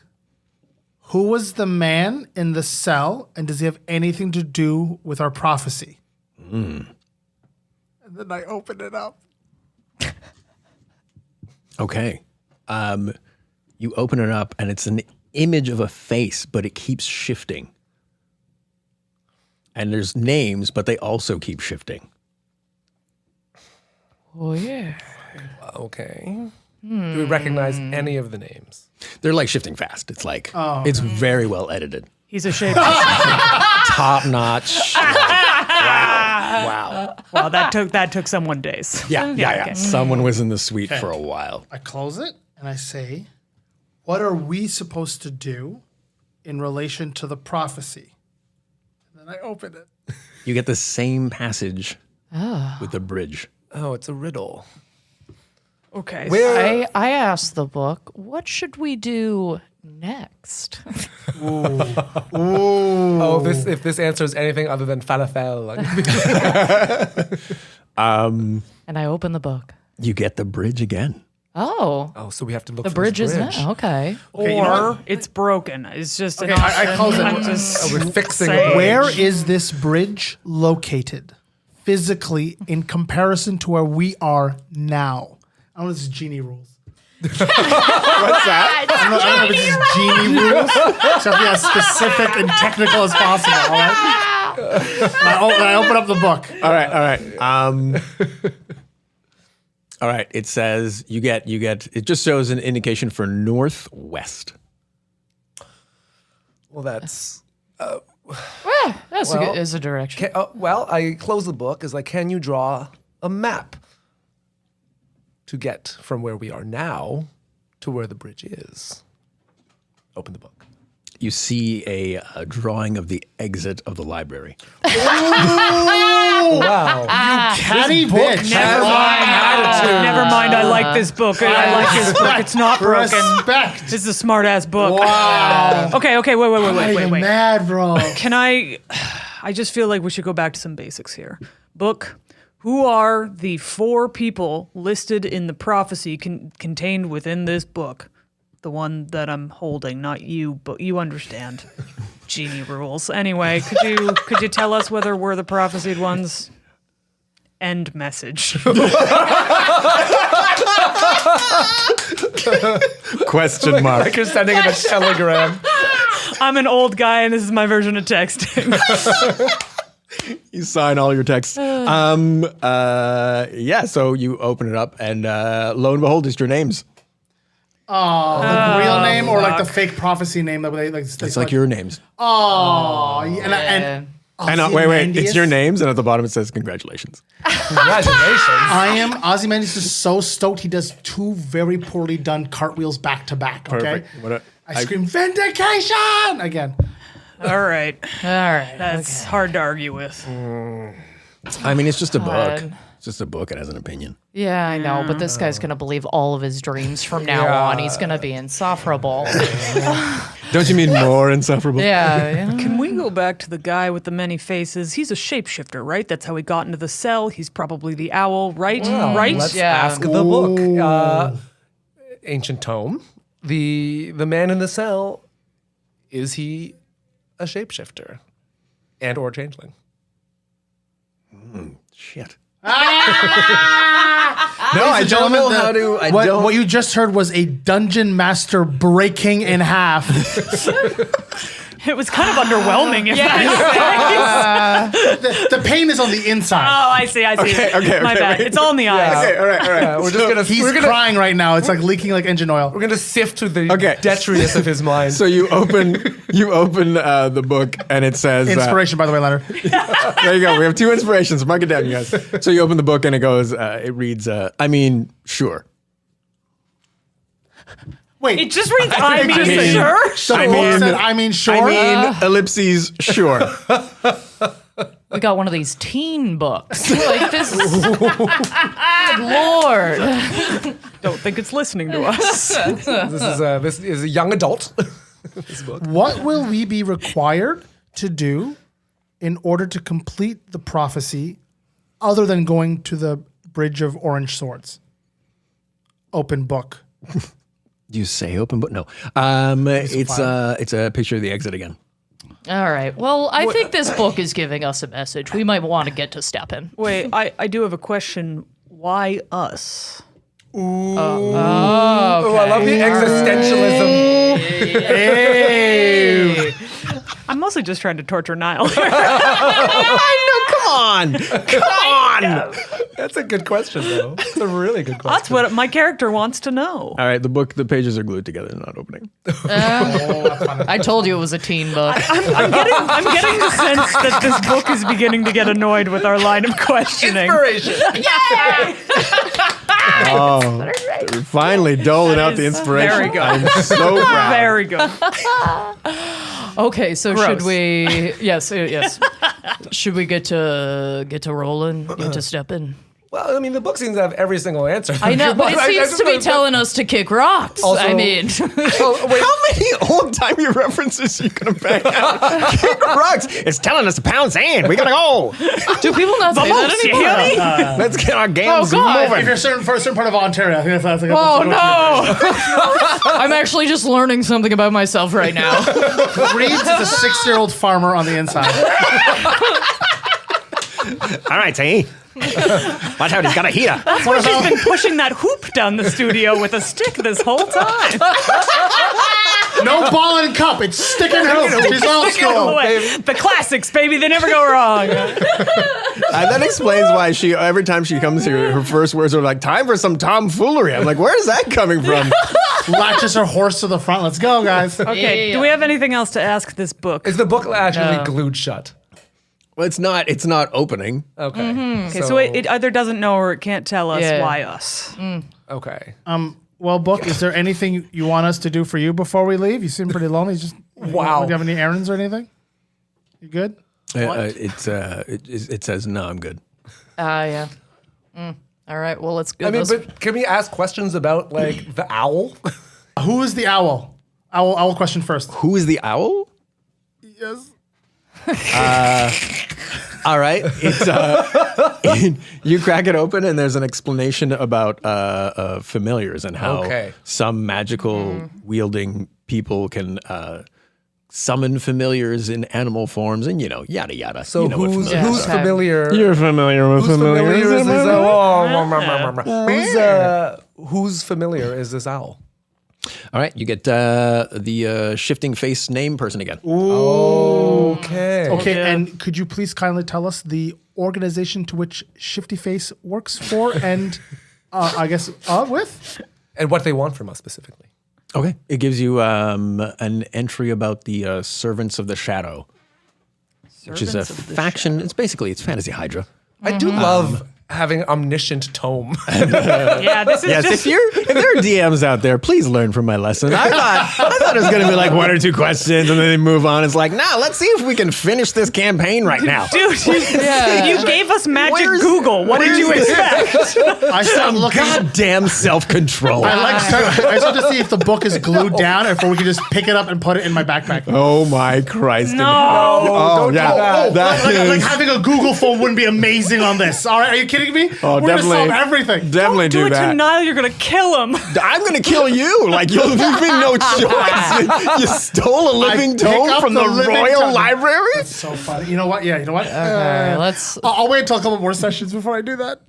who was the man in the cell and does he have anything to do with our prophecy? And then I open it up. Okay. You open it up and it's an image of a face, but it keeps shifting. And there's names, but they also keep shifting. Oh, yeah. Okay. Do we recognize any of the names? They're like shifting fast. It's like, it's very well edited. He's a shape. Top notch. Wow. Wow. Well, that took someone days. Yeah. okay. Someone was in the suite for a while. I close it and I say, what are we supposed to do in relation to the prophecy? And then I open it. You get the same passage with the bridge. Oh, it's a riddle. Okay. I asked the book, what should we do next? Oh, if this answers anything other than falafel. And I open the book. You get the bridge again. Oh, so we have to look The for bridge this is bridge. now. Okay. Okay, you know Or what? it's broken. It's just an Okay, I close it. I'm just We're fixing saying. it. Where is this bridge located physically in comparison to where we are now? I don't know if this is genie rules. What's that? I don't know if this is genie rules. So be as specific and technical as possible, all right? I open up the book. All right. All right. It says you get. It just shows an indication for northwest. Well, that's... That's Well, is a direction. I close the book. Is like, can you draw a map to get from where we are now to where the bridge is? Open the book. You see a drawing of the exit of the library. Oh, wow. Catty bitch. Never mind. I like this book. I like this book. It's not broken. Respect. This is a smart ass book. Wow. Okay. I'm not even Wait. mad, bro. Can I just feel like we should go back to some basics here. Book. Who are the 4 people listed in the prophecy contained within this book? The one that I'm holding, not you, but you understand. Genie rules. Anyway, could you tell us whether we're the prophesied ones? End message. Question mark. Like you're sending in a telegram. I'm an old guy, and this is my version of texting. You sign all your texts. Yeah. So you open it up, and lo and behold, it's your names. Oh, the real name or like the fake prophecy name that they like? It's like your names. Oh, and Wait. It's your names, and at the bottom it says congratulations. Congratulations. I am Ozymandias is so stoked he does 2 very poorly done cartwheels back to back. Okay, Perfect. I scream vindication again. All right. All right. That's hard to argue with. I mean, it's just a book. God. It's just a book. It has an opinion. Yeah, I know, but this guy's gonna believe all of his dreams from now on. He's gonna be insufferable. Don't you mean more insufferable? Yeah. Can we go back to the guy with the many faces? He's a shapeshifter, right? That's how he got into the cell. He's probably the owl, right? Right? Let's Yeah. ask the book. Ancient tome. The man in the cell, is he a shapeshifter and or changeling? Shit. No, I don't know how to- I don't- What you just heard was a dungeon master breaking in half. It was kind of underwhelming. If The pain is on the inside. Oh, I see. Okay, My bad. wait. It's all in the eyes. Okay, all right. We're just gonna He's crying right now. It's like leaking like engine oil. We're gonna sift through the Okay. detritus of his mind. So you open the book, and it says Inspiration, by the way, Leonard. there you go. We have 2 inspirations. Mark it down, you guys. So you open the book, and it goes. It reads. I mean, sure. Wait. It just reads, I mean, mean- sure. the I book mean- said, I mean, sure. I mean, ellipses, sure. We got one of these teen books. Like this is good Lord. Don't think it's listening to us. This is a young adult. What will we be required to do in order to complete the prophecy other than going to the Bridge of Orange Swords? Open book. Do you say open book? No. It's a picture of the exit again. All right. Well, I think this book is giving us a message. We might want to get to stepping. Wait, I do have a question. Why us? Oh, I love the existentialism. I'm mostly just trying to torture Niall. I know. Come on. Come on. That's a good question, though. It's a really good question. That's what my character wants to know. All right, the pages are glued together, not opening. I told you it was a teen book. I'm getting the sense that this book is beginning to get annoyed with our line of questioning. Inspiration. Oh, they're finally doling out the inspiration. very good. I'm so proud. Very good. Okay, so Gross. should we? Yes. Should we get to rolling? Get to stepping? Well, I mean, the book seems to have every single answer. I know, but it seems to be telling us to kick rocks. Also- I mean, Oh, wait. How many old-timey references are you going to bang out? Kick rocks. It's telling us to pound sand. We got to go. do people not say that anymore? Let's get our gams Oh, God. moving. If you're for a certain part of Ontario, I think that's like Oh no! I'm actually just learning something about myself right now. Reeds is a 6-year-old farmer on the inside. All right, T. Watch out, he's got a heater. That's why she's been pushing that hoop down the studio with a stick this whole time. No ball and cup. It's stick and hoop. She's old school. The classics, baby. They never go wrong. That explains why she, every time she comes here, her first words are like, time for some tomfoolery. I'm like, where is that coming from? Latches her horse to the front. Let's go, guys. Okay, Yeah. do we have anything else to ask this book? Is the book actually No. glued shut? Well, it's not opening. Okay. Okay, so it either doesn't know or it can't tell us Yeah. why us. Okay. Well, book, is there anything you want us to do for you before we leave? You seem pretty lonely. Wow. Do you have any errands or anything? You good? It says, no, I'm good. Yeah. All right. Well, let's go. I mean, but can we ask questions about, like, the owl? Who is the owl? Owl question first. Who is the owl? Yes. All right. It's you crack it open and there's an explanation about familiars and how Okay. some magical wielding people can summon familiars in animal forms and yada yada. So you know what who's familiars are. familiar? You're familiar with Who's familiar is this familiars? who's familiar is this owl? All right, you get the shifting face name person again. Okay. Okay, and could you please kindly tell us the organization to which Shifty Face works for and I guess with? And what they want from us specifically. Okay, it gives you an entry about the Servants of the Shadow, which is a faction. It's Fantasy Hydra. I do love having omniscient tome. Yeah, this is Yes, just... if there are DMs out there, please learn from my lesson. I thought it was going to be like 1 or 2 questions and then they move on. It's like, nah, let's see if we can finish this campaign right now. Dude, you gave us magic Where's- Google. What did you expect? I started looking. Goddamn self-control. I started to see if the book is glued down or if we could just pick it up and put it in my backpack. Oh my Christ. No. Oh, don't do that. That Like is- having a Google phone wouldn't be amazing on this. All right, are you kidding me? Oh, We're gonna definitely. solve everything. Definitely Do do it to that. Niall, you're gonna kill him. I'm going to kill you. Like, there's been no choice. You stole a living pick tome up from the the living Royal tome. Library? So funny. You know what? Yeah, you know what? Okay, let's. I'll wait until a couple more sessions before I do that.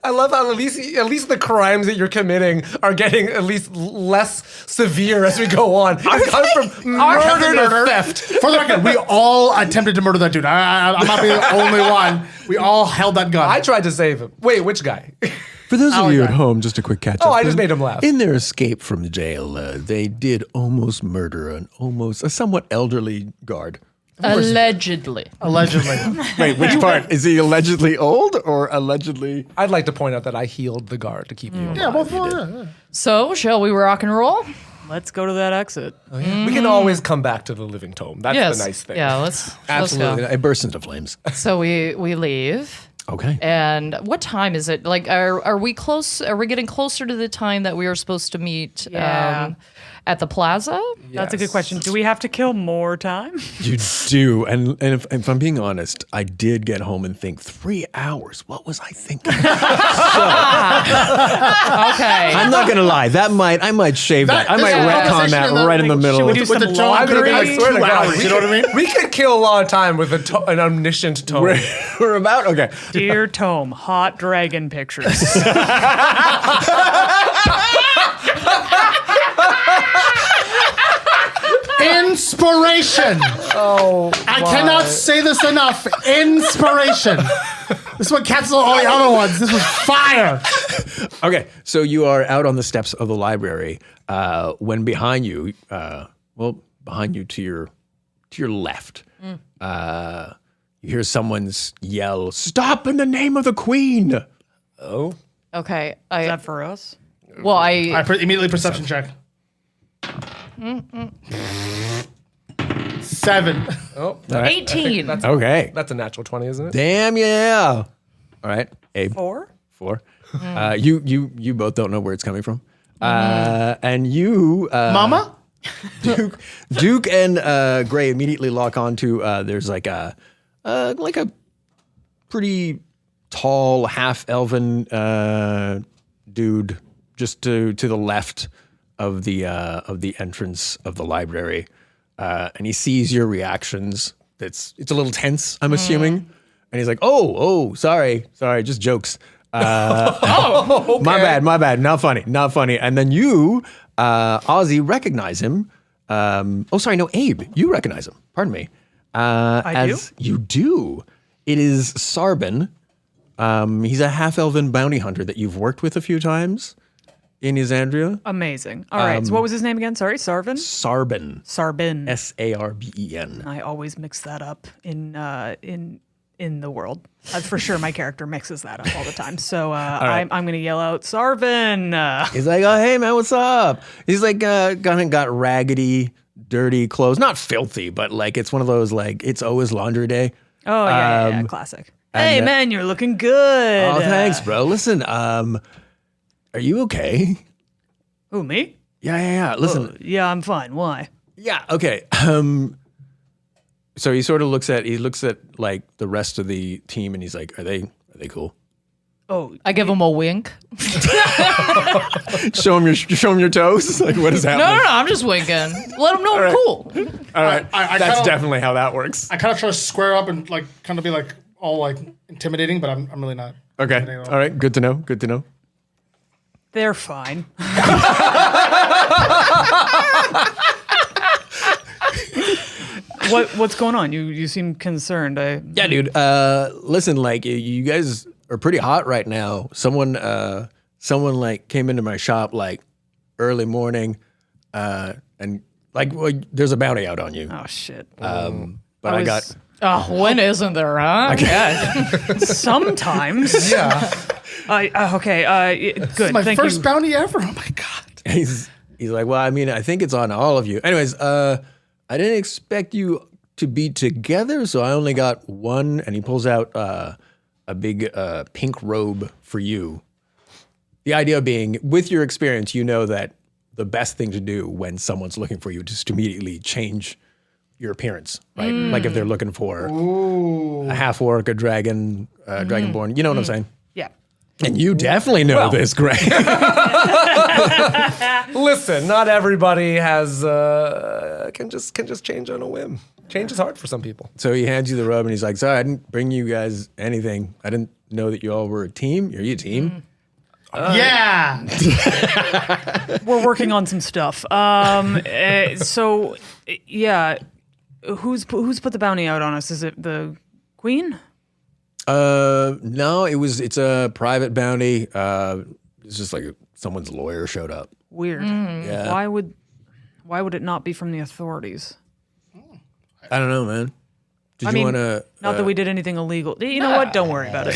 I love how at least the crimes that you're committing are getting at least less severe as we go on. I've gone from murder to theft. For the record, we all attempted to murder that dude. I'm not being the only one. We all held that gun. I tried to save him. Wait, which guy? For those of you guy. at home, just a quick catch up. Oh, I just made him laugh. In their escape from jail, they did almost murder a somewhat elderly guard. Allegedly. Allegedly. Wait, which part? Is he allegedly old or allegedly? I'd like to point out that I healed the guard to keep you alive. Yeah, both. Yeah. So, shall we rock and roll? Let's go to that exit. We can always come back to the living tome. That's Yes. the nice thing. Yeah, let's Absolutely. go. I burst into flames. So we leave. Okay. And what time is it? Like, are we close? Are we getting closer to the time that we are supposed to meet Yeah. at the plaza? That's a good question. Do we have to kill more time? You do. And if I'm being honest, I did get home and think 3 hours. What was I thinking? Okay. I'm not going to lie. I might shave that. I might retcon conversation that in the- right in the middle. Should we of do it. some the tone, I'm gonna be like laundry? 2 hours. You know what I mean? We could kill a lot of time with an omniscient tome. We're about? Okay. Dear Tome, hot dragon pictures. Inspiration. Oh, I cannot say this enough. Inspiration. This is what cancels all the other ones. This was fire. Okay, so you are out on the steps of the library when behind you, behind you to your left, you hear someone's yell, "Stop in the name of the Queen!" Oh. Okay. Is that for us? Well, Immediately perception check. 7. Oh. 18. Okay. That's a natural 20, isn't it? Damn yeah. All right, Abe. 4? 4. You both don't know where it's coming from. And you... Mama? Duke and Gray immediately lock onto, there's like a pretty tall, half-elven dude just to the left of the entrance of the library. And he sees your reactions. It's a little tense, I'm assuming. And he's like, oh, sorry, just jokes. Okay. My bad. Not funny. And then you, Ozzy, recognize him. Abe, you recognize him. Pardon me. I do? You do. It is Sarbin. He's a half-elven bounty hunter that you've worked with a few times in Isandria. Amazing. All right. So what was his name again? Sorry, Sarvin? Sarbin. Sarben. Sarben. I always mix that up in the world. For sure, my character mixes that up all the time. So right. I'm going to yell out, Sarvin. He's like, oh, hey, man, what's up? He's like, got raggedy, dirty clothes. Not filthy, but like it's one of those, like, it's always laundry day. Oh, yeah, classic. Hey, man, you're looking good. Oh, thanks, bro. Listen, are you okay? Who, me? Yeah. Listen. Oh, yeah, I'm fine. Why? Yeah, okay. So he sort of looks at like the rest of the team and he's like, are they cool? Oh, I give him a wink. show him your toes? Like, what is happening? No, I'm just winking. Let him know I'm cool. All right. I That's kinda- definitely how that works. I kind of try to square up and like kind of be like all like intimidating, but I'm really not. Okay. intimidating at All right. Good to know. they're fine. What's going on? You seem concerned. Yeah, dude. Listen, like you guys are pretty hot right now. Someone like came into my shop like early morning, and like there's a bounty out on you. Oh shit. But I got. Oh, when isn't there, huh? Yeah. Sometimes. Yeah. Okay. Good. This is my Thank first you. bounty ever. Oh my god. He's like, well, I mean, I think it's on all of you. Anyways, I didn't expect you to be together, so I only got one. And he pulls out a big pink robe for you. The idea being, with your experience, you know that the best thing to do when someone's looking for you is just to immediately change your appearance, right? Like if they're looking for a half orc, a dragon, dragonborn. You know what I'm saying? Yeah. And you definitely know this, Greg. Listen, not everybody has can just change on a whim. Change is hard for some people. So he hands you the robe and he's like, sorry, I didn't bring you guys anything. I didn't know that you all were a team. Are you a team? Yeah. We're working on some stuff. So yeah, who's put the bounty out on us? Is it the Queen? No, it's a private bounty. It's just like someone's lawyer showed up. Weird. Yeah. Why would it not be from the authorities? I don't know, man. Did I you mean, want to? not that we did anything illegal. You know what? Don't worry about it.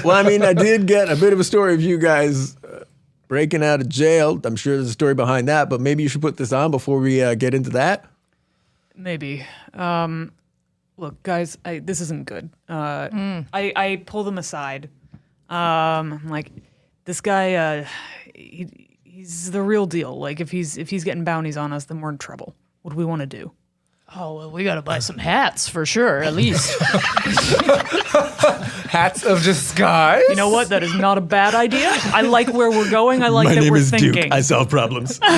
Well, I mean, I did get a bit of a story of you guys breaking out of jail. I'm sure there's a story behind that, but maybe you should put this on before we get into that. Maybe. Look, guys, this isn't good. I pull them aside. I'm like, this guy, he's the real deal. Like, if he's getting bounties on us, then we're in trouble. What do we want to do? Oh, well, we got to buy some hats for sure, at least. Hats of disguise. You know what? That is not a bad idea. I like where we're going. I like that we're thinking. Duke. I solve problems. I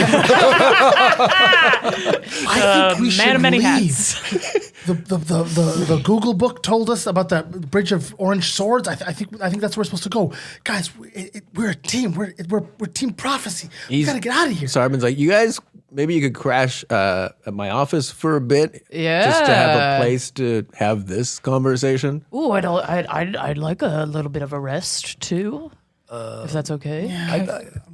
think we should man of many leave. hats. The Google book told us about the Bridge of Orange Swords. I think that's where we're supposed to go, guys. We're a team. We're Team Prophecy. We gotta get out of here. Sarben's like, you guys maybe you could crash at my office for a bit, Yeah. just to have a place to have this conversation. Ooh, I'd like a little bit of a rest too, if that's okay.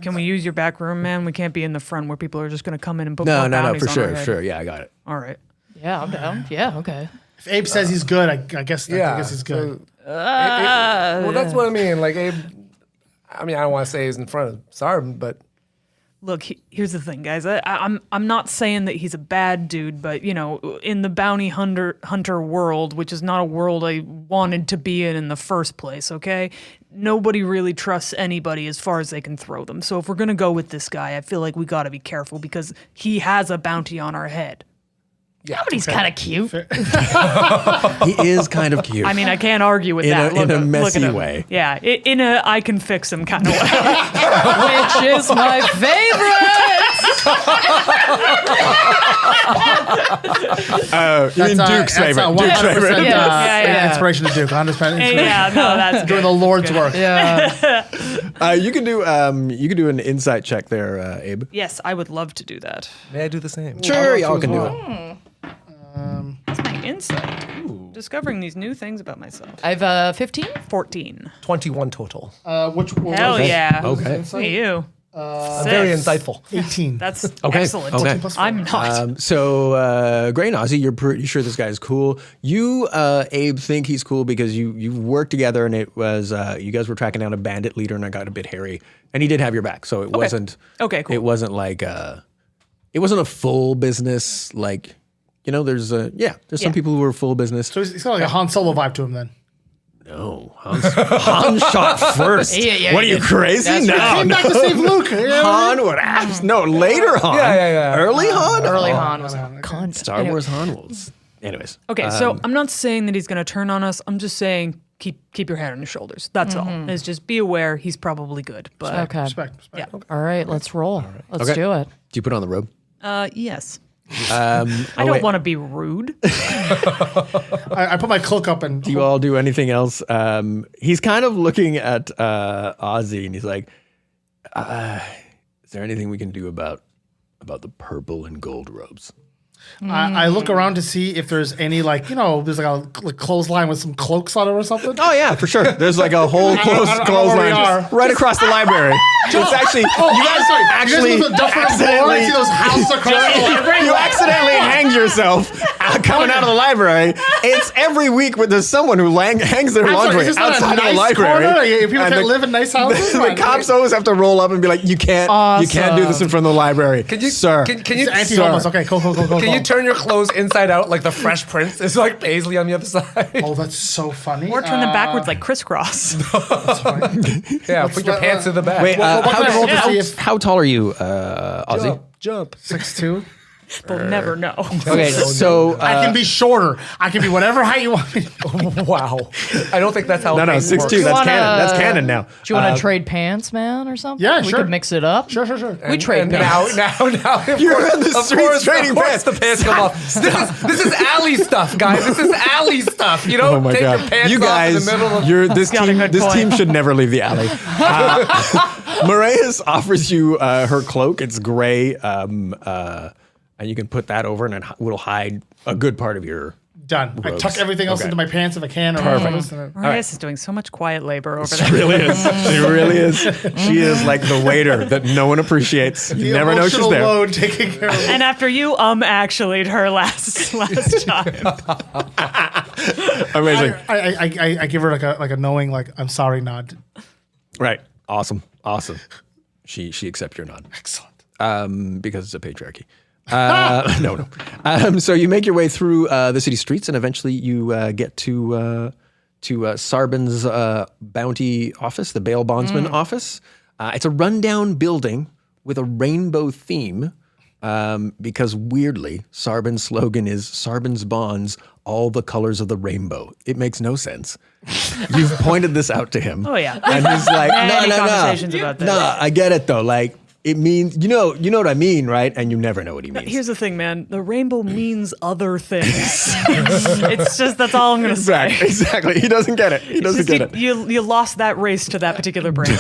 Can we use your back room, man? We can't be in the front where people are just going to come in and put No, more no, bounties for on sure, our head. sure. Yeah, I got it. All right. Yeah, I'm down. Yeah, okay. If Abe says he's good, I guess he's good. Well, that's what I mean. Like Abe, I don't want to say he's in front of Sarb, but Look, here's the thing, guys. I'm not saying that he's a bad dude, but in the bounty hunter world, which is not a world I wanted to be in the first place. Okay, nobody really trusts anybody as far as they can throw them. So if we're gonna go with this guy, I feel like we got to be careful because he has a bounty on our head. Yeah, but he's kind of cute. He is kind of cute. I mean, I can't argue with In that. a- in a Look at messy him. way. Yeah, in a I can fix him kind of way. Which is my favorite. you mean Duke's favorite. Duke's favorite. Yeah. Inspiration to Duke. 100% inspiration. Yeah, no, that's Doing good. the Lord's work. Yeah. You can do an insight check there, Abe. Yes, I would love to do that. may I do the same? Sure, y'all can do it. That's my insight. Discovering these new things about myself. I've 15. 14. 21 total. What Hell was it? yeah. Okay. Look at you. Very insightful. 18. That's Okay, excellent. okay. I'm not. So, Gray and Ozzy, you're pretty sure this guy's cool. You, Abe, think he's cool because you worked together and it was, you guys were tracking down a bandit leader and it got a bit hairy. And he did have your back. So it wasn't, Okay, cool. It wasn't like, it wasn't a full business, like, there's some people who are full business. So he's got like a Han Solo vibe to him then. No, Han shot first. Yeah, What are you, yeah. crazy? That's No, right. Came back to save Luke. Han would have, no, later Han. Yeah. Early Han? Early Oh, Han was a cunt. Star Wars Han was. Anyways. Okay, so I'm not saying that he's going to turn on us. I'm just saying keep your head on your shoulders. That's all. Is just be aware he's probably good. But Okay. Respect. yeah. All right, let's roll. Let's Okay. do it. Do you put on the robe? Yes. I I don't want to be rude. I put my cloak up and Do you all do anything else? He's kind of looking at Ozzy and he's like, is there anything we can do about the purple and gold robes? I look around to see if there's any there's like a clothesline with some cloaks on it or something. Oh yeah, for sure. There's like a whole I don't know where we clothesline are. right across the library. It's actually you guys actually You guys the accidentally see those houses across the library? you accidentally hanged yourself coming out of the library. It's every week where there's someone who hangs their laundry is this not a outside of the nice library. corner? People And can't live in nice houses? The cops always have to roll up and be like, you can't do this in front of the library. Can you, sir? Can you, Anti-homeless. Okay, cool. can you turn your clothes inside out like the Fresh Prince? It's like Paisley on the other side. Oh, that's so funny. Or turn them backwards like crisscross. Yeah, put your pants in the back. Wait, what can I roll to see if how tall are you, Ozzy? Jump. 6'2"? They'll never know. Okay, so I can be shorter. I can be whatever height you want me to be. Wow. I don't think that's how. no, it 6'2". works. That's wanna- canon. That's canon now. Do you want to trade pants, man, or something? Yeah, we sure. could mix it up. Sure. We trade And pants. now, of You're course, in the of streets course, trading of course pants. the pants come off. This is alley stuff, guys. This is alley stuff. You Oh don't my take god! your pants You off guys, in the middle of. this got a team. good This point. team should never leave the alley. Marias offers you her cloak. It's gray, and you can put that over, and it will hide a good part of your. Done. I Robes. tuck everything else Okay. into my pants if I can. Or Perfect. Marias is doing so much quiet labor over She there. really is. She really is. She is like the waiter that no one appreciates. You never know she's emotional there. load taken care of. And after you actually'd her last time. Amazing. I give her like a knowing Oh, I'm sorry nod. Right. Awesome. She accepts your nod. Excellent. Because it's a patriarchy. No. So you make your way through the city streets, and eventually you get to Sarbin's bounty office, the bail bondsman office. It's a rundown building with a rainbow theme, because weirdly, Sarbin's slogan is "Sarbin's bonds, all the colors of the rainbow." It makes no sense. You've pointed this out to him. Oh, yeah. And he's like, Many no. conversations about this. No, I get it though. Like, It means, you know what I mean, right? And you never know what he means. Here's the thing, man. The rainbow means other things. It's just, that's all I'm going to say. Exactly. He doesn't get it. He doesn't get it. You lost that race to that particular branding.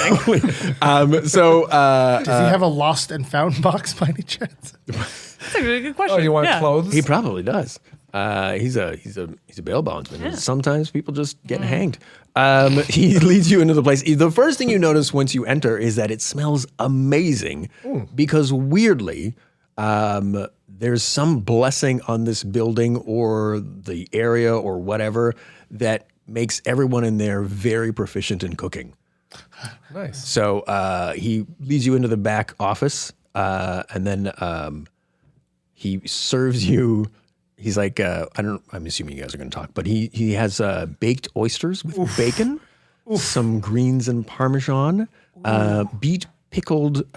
Does he have a lost and found box by any chance? That's a really good question. Oh, you want clothes? He probably does. He's a bail bondsman. And sometimes people just get hanged. He leads you into the place. The first thing you notice once you enter is that it smells amazing because weirdly, there's some blessing on this building or the area or whatever that makes everyone in there very proficient in cooking. Nice. So he leads you into the back office and then he serves you. He's like, I'm assuming you guys are going to talk, but he has baked oysters with bacon, some greens and Parmesan, beet pickled,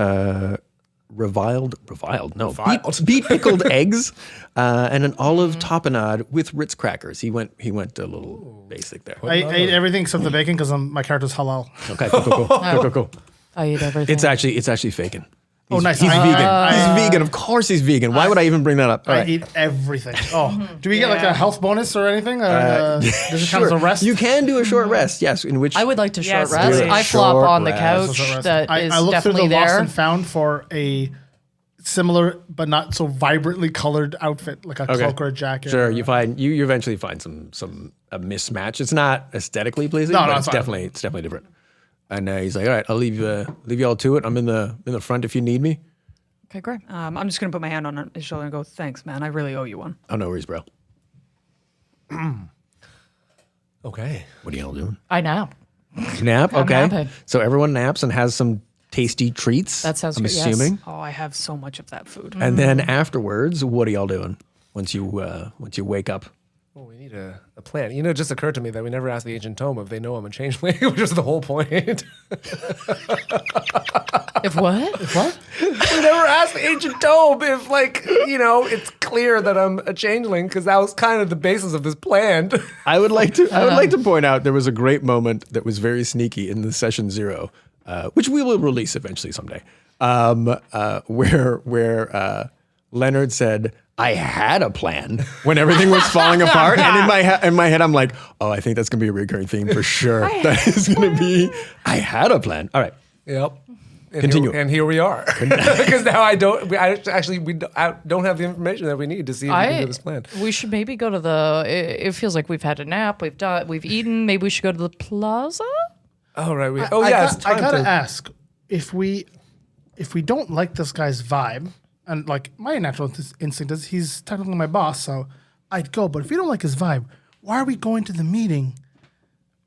beet pickled eggs, and an olive tapenade with Ritz crackers. He went a little basic there. I ate everything except the bacon because my character's halal. Okay, cool. I eat everything. It's actually bacon. Nice. He's vegan. He's vegan. Of course he's vegan. Why would I even bring that up? I eat everything. Oh, do we get like a health bonus or anything? Does it count as a rest? You can do a short rest, yes. In which I would like to short Yes, rest. do it. I flop Short on the rest. couch. That is I looked through definitely the lost there. and found for a similar but not so vibrantly colored outfit, like a cloak or a jacket. Sure, you eventually find some a mismatch. It's not aesthetically pleasing, No, but it's it's fine. definitely different. And he's like, all right, I'll leave you all to it. I'm in the front if you need me. Okay, great. I'm just going to put my hand on his shoulder and go, thanks, man. I really owe you one. Oh, no worries, bro. Okay. What are y'all doing? I nap. Nap? Okay. napping. So everyone naps and has some tasty treats. That sounds I'm good, yes. assuming. Oh, I have so much of that food. And then afterwards, what are y'all doing once you wake up? Well, we need a plan. It just occurred to me that we never asked the ancient tome if they know I'm a changeling, which is the whole point. If what? We never asked the ancient tome if, it's clear that I'm a changeling, because that was kind of the basis of this plan. I would like to point out there was a great moment that was very sneaky in the session 0, which we will release eventually someday, where Leonard said, I had a plan when everything was falling apart. And in my head, I'm like, oh, I think that's going to be a recurring theme for sure. That is going to be, I had a plan. All right. Yep. And Continue. Here we are. Because now I don't have the information that we need to see if we can do this plan. We should maybe go to the. It feels like we've had a nap. We've eaten. Maybe we should go to the plaza. Oh, right. I gotta ask if we don't like this guy's vibe, and like my natural instinct is he's technically my boss, so I'd go. But if we don't like his vibe, why are we going to the meeting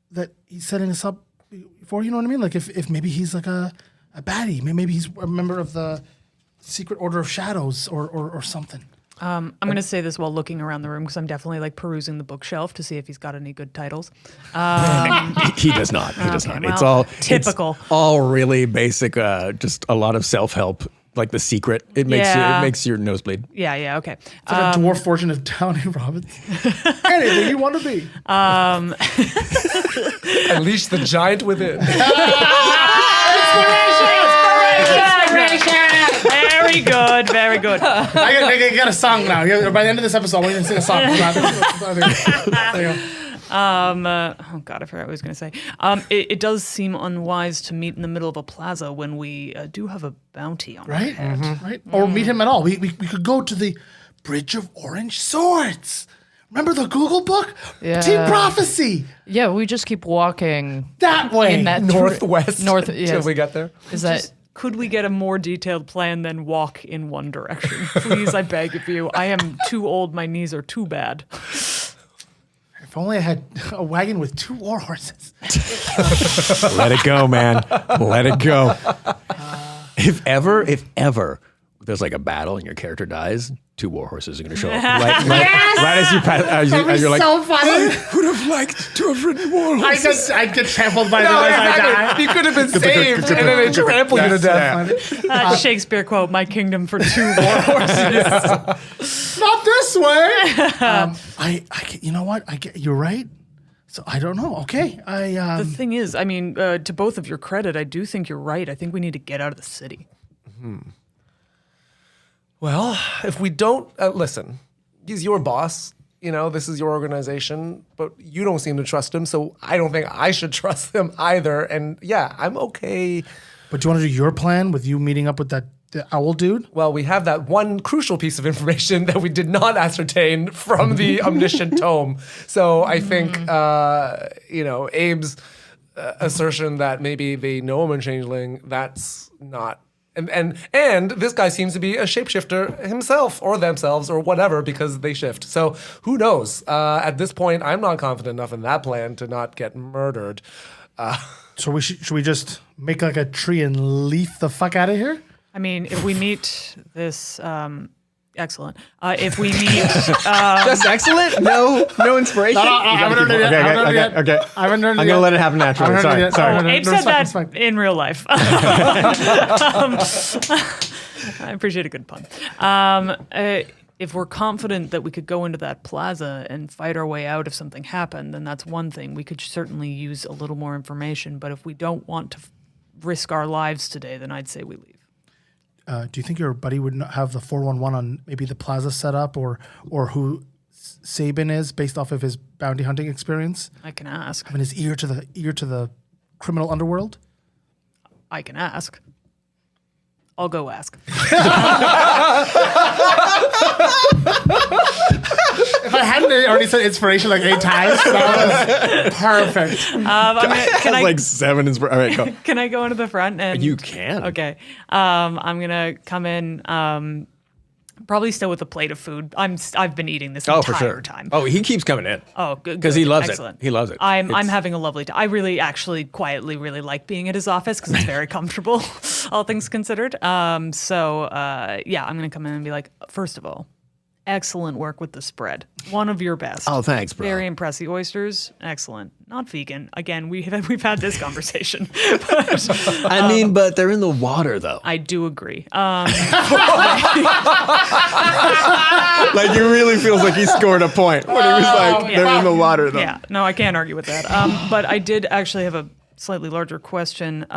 that he's setting us up for? You know what I mean? Like if maybe he's like a baddie, maybe he's a member of the Secret Order of Shadows or something. I'm going to say this while looking around the room because I'm definitely like perusing the bookshelf to see if he's got any good titles. He does not. He does not. well, It's all typical. It's all really basic. Just a lot of self-help, like The Secret. It makes your nose bleed. Yeah, okay. It's like a dwarf version of Tony Robbins. Anything you want to be. Unleash the giant within. Very good, very good. I got a song now. By the end of this episode, we're going to sing a song. There you go. Oh God, I forgot what I was going to say. It does seem unwise to meet in the middle of a plaza when we do have a bounty on our Right? head. Right? Or meet him at all. We could go to the Bridge of Orange Swords. Remember the Google book? Yeah. Team Prophecy. Yeah, we just keep walking That way. in that Northwest. north. Till Yes. we got there. Is that? Could we get a more detailed plan than walk in one direction? Please, I beg of you. I am too old. My knees are too bad. If only I had a wagon with 2 war horses. Let it go, man. Let it go. If ever there's like a battle and your character dies, 2 war horses are going to show up. Right as you pass, as you're like, so funny. would have liked to have ridden war horses. I'd get trampled by No, them as I exactly. die. You could have been saved, and then they trample you to death. Shakespeare quote, my kingdom for 2 war horses. Not this way. You know what? You're right. So I don't know. Okay. The thing is, I mean, to both of your credit, I do think you're right. I think we need to get out of the city. Well, if we don't listen, he's your boss. This is your organization, but you don't seem to trust him, so I don't think I should trust him either. And yeah, I'm okay. But do you want to do your plan with you meeting up with the owl dude? Well, we have that one crucial piece of information that we did not ascertain from the omniscient tome. So I think, Abe's assertion that maybe they know I'm a changeling, that's not. And this guy seems to be a shapeshifter himself or themselves or whatever because they shift. So who knows? At this point, I'm not confident enough in that plan to not get murdered. So should we just make like a tree and leaf the fuck out of here? I mean, if we meet this, excellent. If we meet, Just excellent? No inspiration? I haven't learned it yet. Okay. I haven't learned it I'm yet. going to let it happen naturally. Sorry. Abe said that in real life. I appreciate a good pun. If we're confident that we could go into that plaza and fight our way out if something happened, then that's one thing. We could certainly use a little more information. But if we don't want to risk our lives today, then I'd say we leave. Do you think your buddy would not have the 411 on maybe the plaza set up or who Sabin is based off of his bounty hunting experience? I can ask. Having his ear to the criminal underworld? I can ask. I'll go ask. If I hadn't already said inspiration like 8 times, that was perfect. Can I, like 7 inspiration. All right, go. can I go into the front? And You can. Okay. I'm gonna come in. Probably still with a plate of food. I've been eating this entire for sure. time. Oh, he keeps coming in. Oh, good. Because he loves Excellent. it. He loves it. I'm having a lovely time. I really, actually, quietly, really like being at his office because it's very comfortable, all things considered. I'm gonna come in and be like, first of all, excellent work with the spread. One of your best. Oh, thanks, bro. Very impressed. The oysters, excellent. Not vegan. Again, we've had this conversation. But, I mean, but they're in the water, though. I do agree. Like, he really feels like he scored a point when he was like, they're in the water, though. Yeah, no, I can't argue with that. But I did actually have a slightly larger question.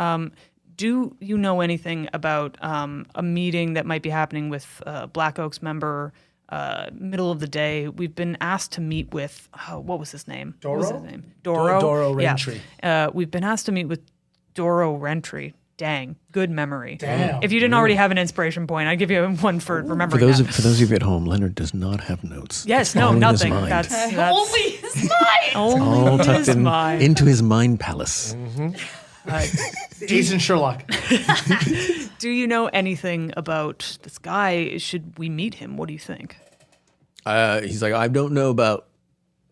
Do you know anything about a meeting that might be happening with Black Oak's member, middle of the day? We've been asked to meet with, what was his name? Doro? What was his name? Doro? Doro Rentry. Yeah. We've been asked to meet with Doro Rentry. Dang, good memory. Damn. If you didn't already have an inspiration point, I'd give you one for remembering that. For those of you at home, Leonard does not have notes. Yes, It's no, all in his nothing. mind. That's Only his mind. all only tucked his mind. into his mind palace. Asian Sherlock. Do you know anything about this guy? Should we meet him? What do you think? He's like, I don't know about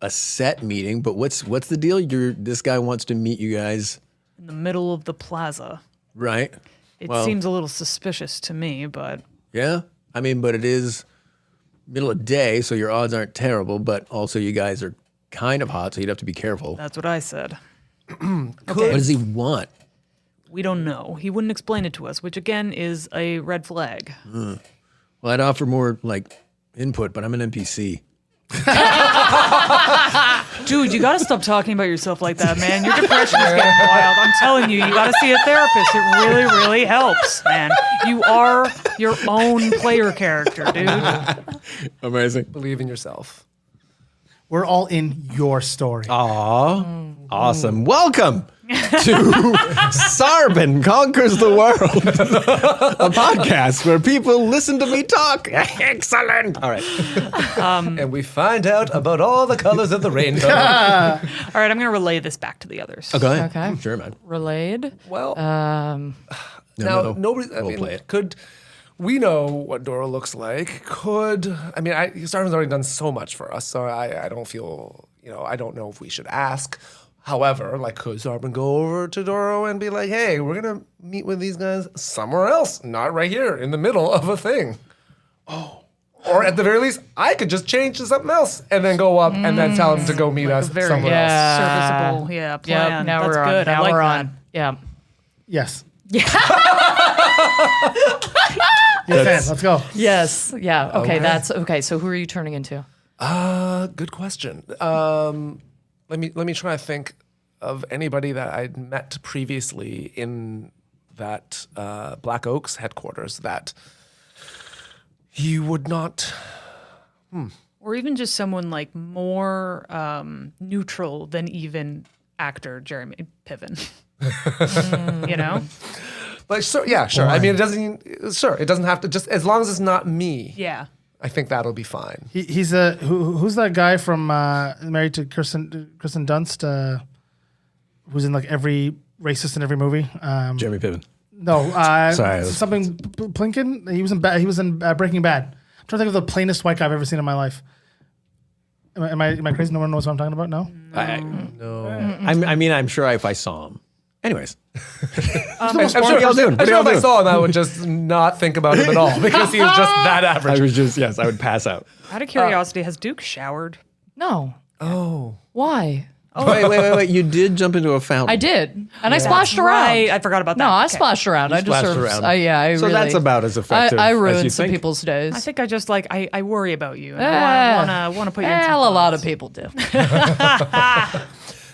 a set meeting, but what's the deal? This guy wants to meet you guys, In the middle of the plaza. right? It Well, seems a little suspicious to me, but yeah. I mean, but it is middle of day, so your odds aren't terrible. But also, you guys are kind of hot, so you'd have to be careful. that's what I said. What does he want? We don't know. He wouldn't explain it to us, which again is a red flag. Well, I'd offer more like input, but I'm an NPC. Dude, you gotta stop talking about yourself like that, man. Your depression is getting wild. I'm telling you, you gotta see a therapist. It really, really helps, man. You are your own player character, dude. Amazing. Believe in yourself. We're all in your story. Aw, awesome. Welcome to Sarbin Conquers the World, a podcast where people listen to me talk. Excellent. All right. And we find out about all the colors of the rainbow. All right, I'm gonna relay this back to the others. Oh, go ahead. Okay. Sure, man. Relayed. Well, No. nobody. We'll play it. Could we know what Dora looks like? Starvin's already done so much for us, so I don't feel, I don't know if we should ask. However, could Sarvin go over to Doro and be like, hey, we're going to meet with these guys somewhere else, not right here in the middle of a thing? Oh. Or at the very least, I could just change to something else and then go up and then tell him to go meet us Very somewhere else. serviceable, plan. Yep, now That's we're good. on. I Now like we're that. on. Yeah. Yes. Yes, let's go. Yes. Yeah. Okay. Okay. That's okay. So who are you turning into? Good question. Let me try to think of anybody that I'd met previously in that Black Oak's headquarters that he would not. Or even just someone like more neutral than even actor Jeremy Piven. You know? Like, sure, yeah, sure. I mean, it doesn't. Sure, it doesn't have to. Just as long as it's not me. Yeah. I think that'll be fine. He's who's that guy from Married to Kirsten Dunst, who's in like every racist in every movie? Jeremy Piven. No, Sorry, something Plinken. He was in Breaking Bad. I'm trying to think of the plainest white guy I've ever seen in my life. Am I crazy? No one knows what I'm talking about. No. No. I mean, I'm sure if I saw him. Anyways, I'm sure if I saw him, I would just not think about him at all because he was just that average. I would pass out. Out of curiosity, has Duke showered? No. Oh. Why? Oh, wait. You did jump into a fountain. I did. And I splashed around. I forgot about that. No, I splashed around. I just splashed sort of, around. I So really, that's about as effective I as ruined you some think. people's days. I think I just like I worry about you. And I want to put you in some a lot of thoughts. people do.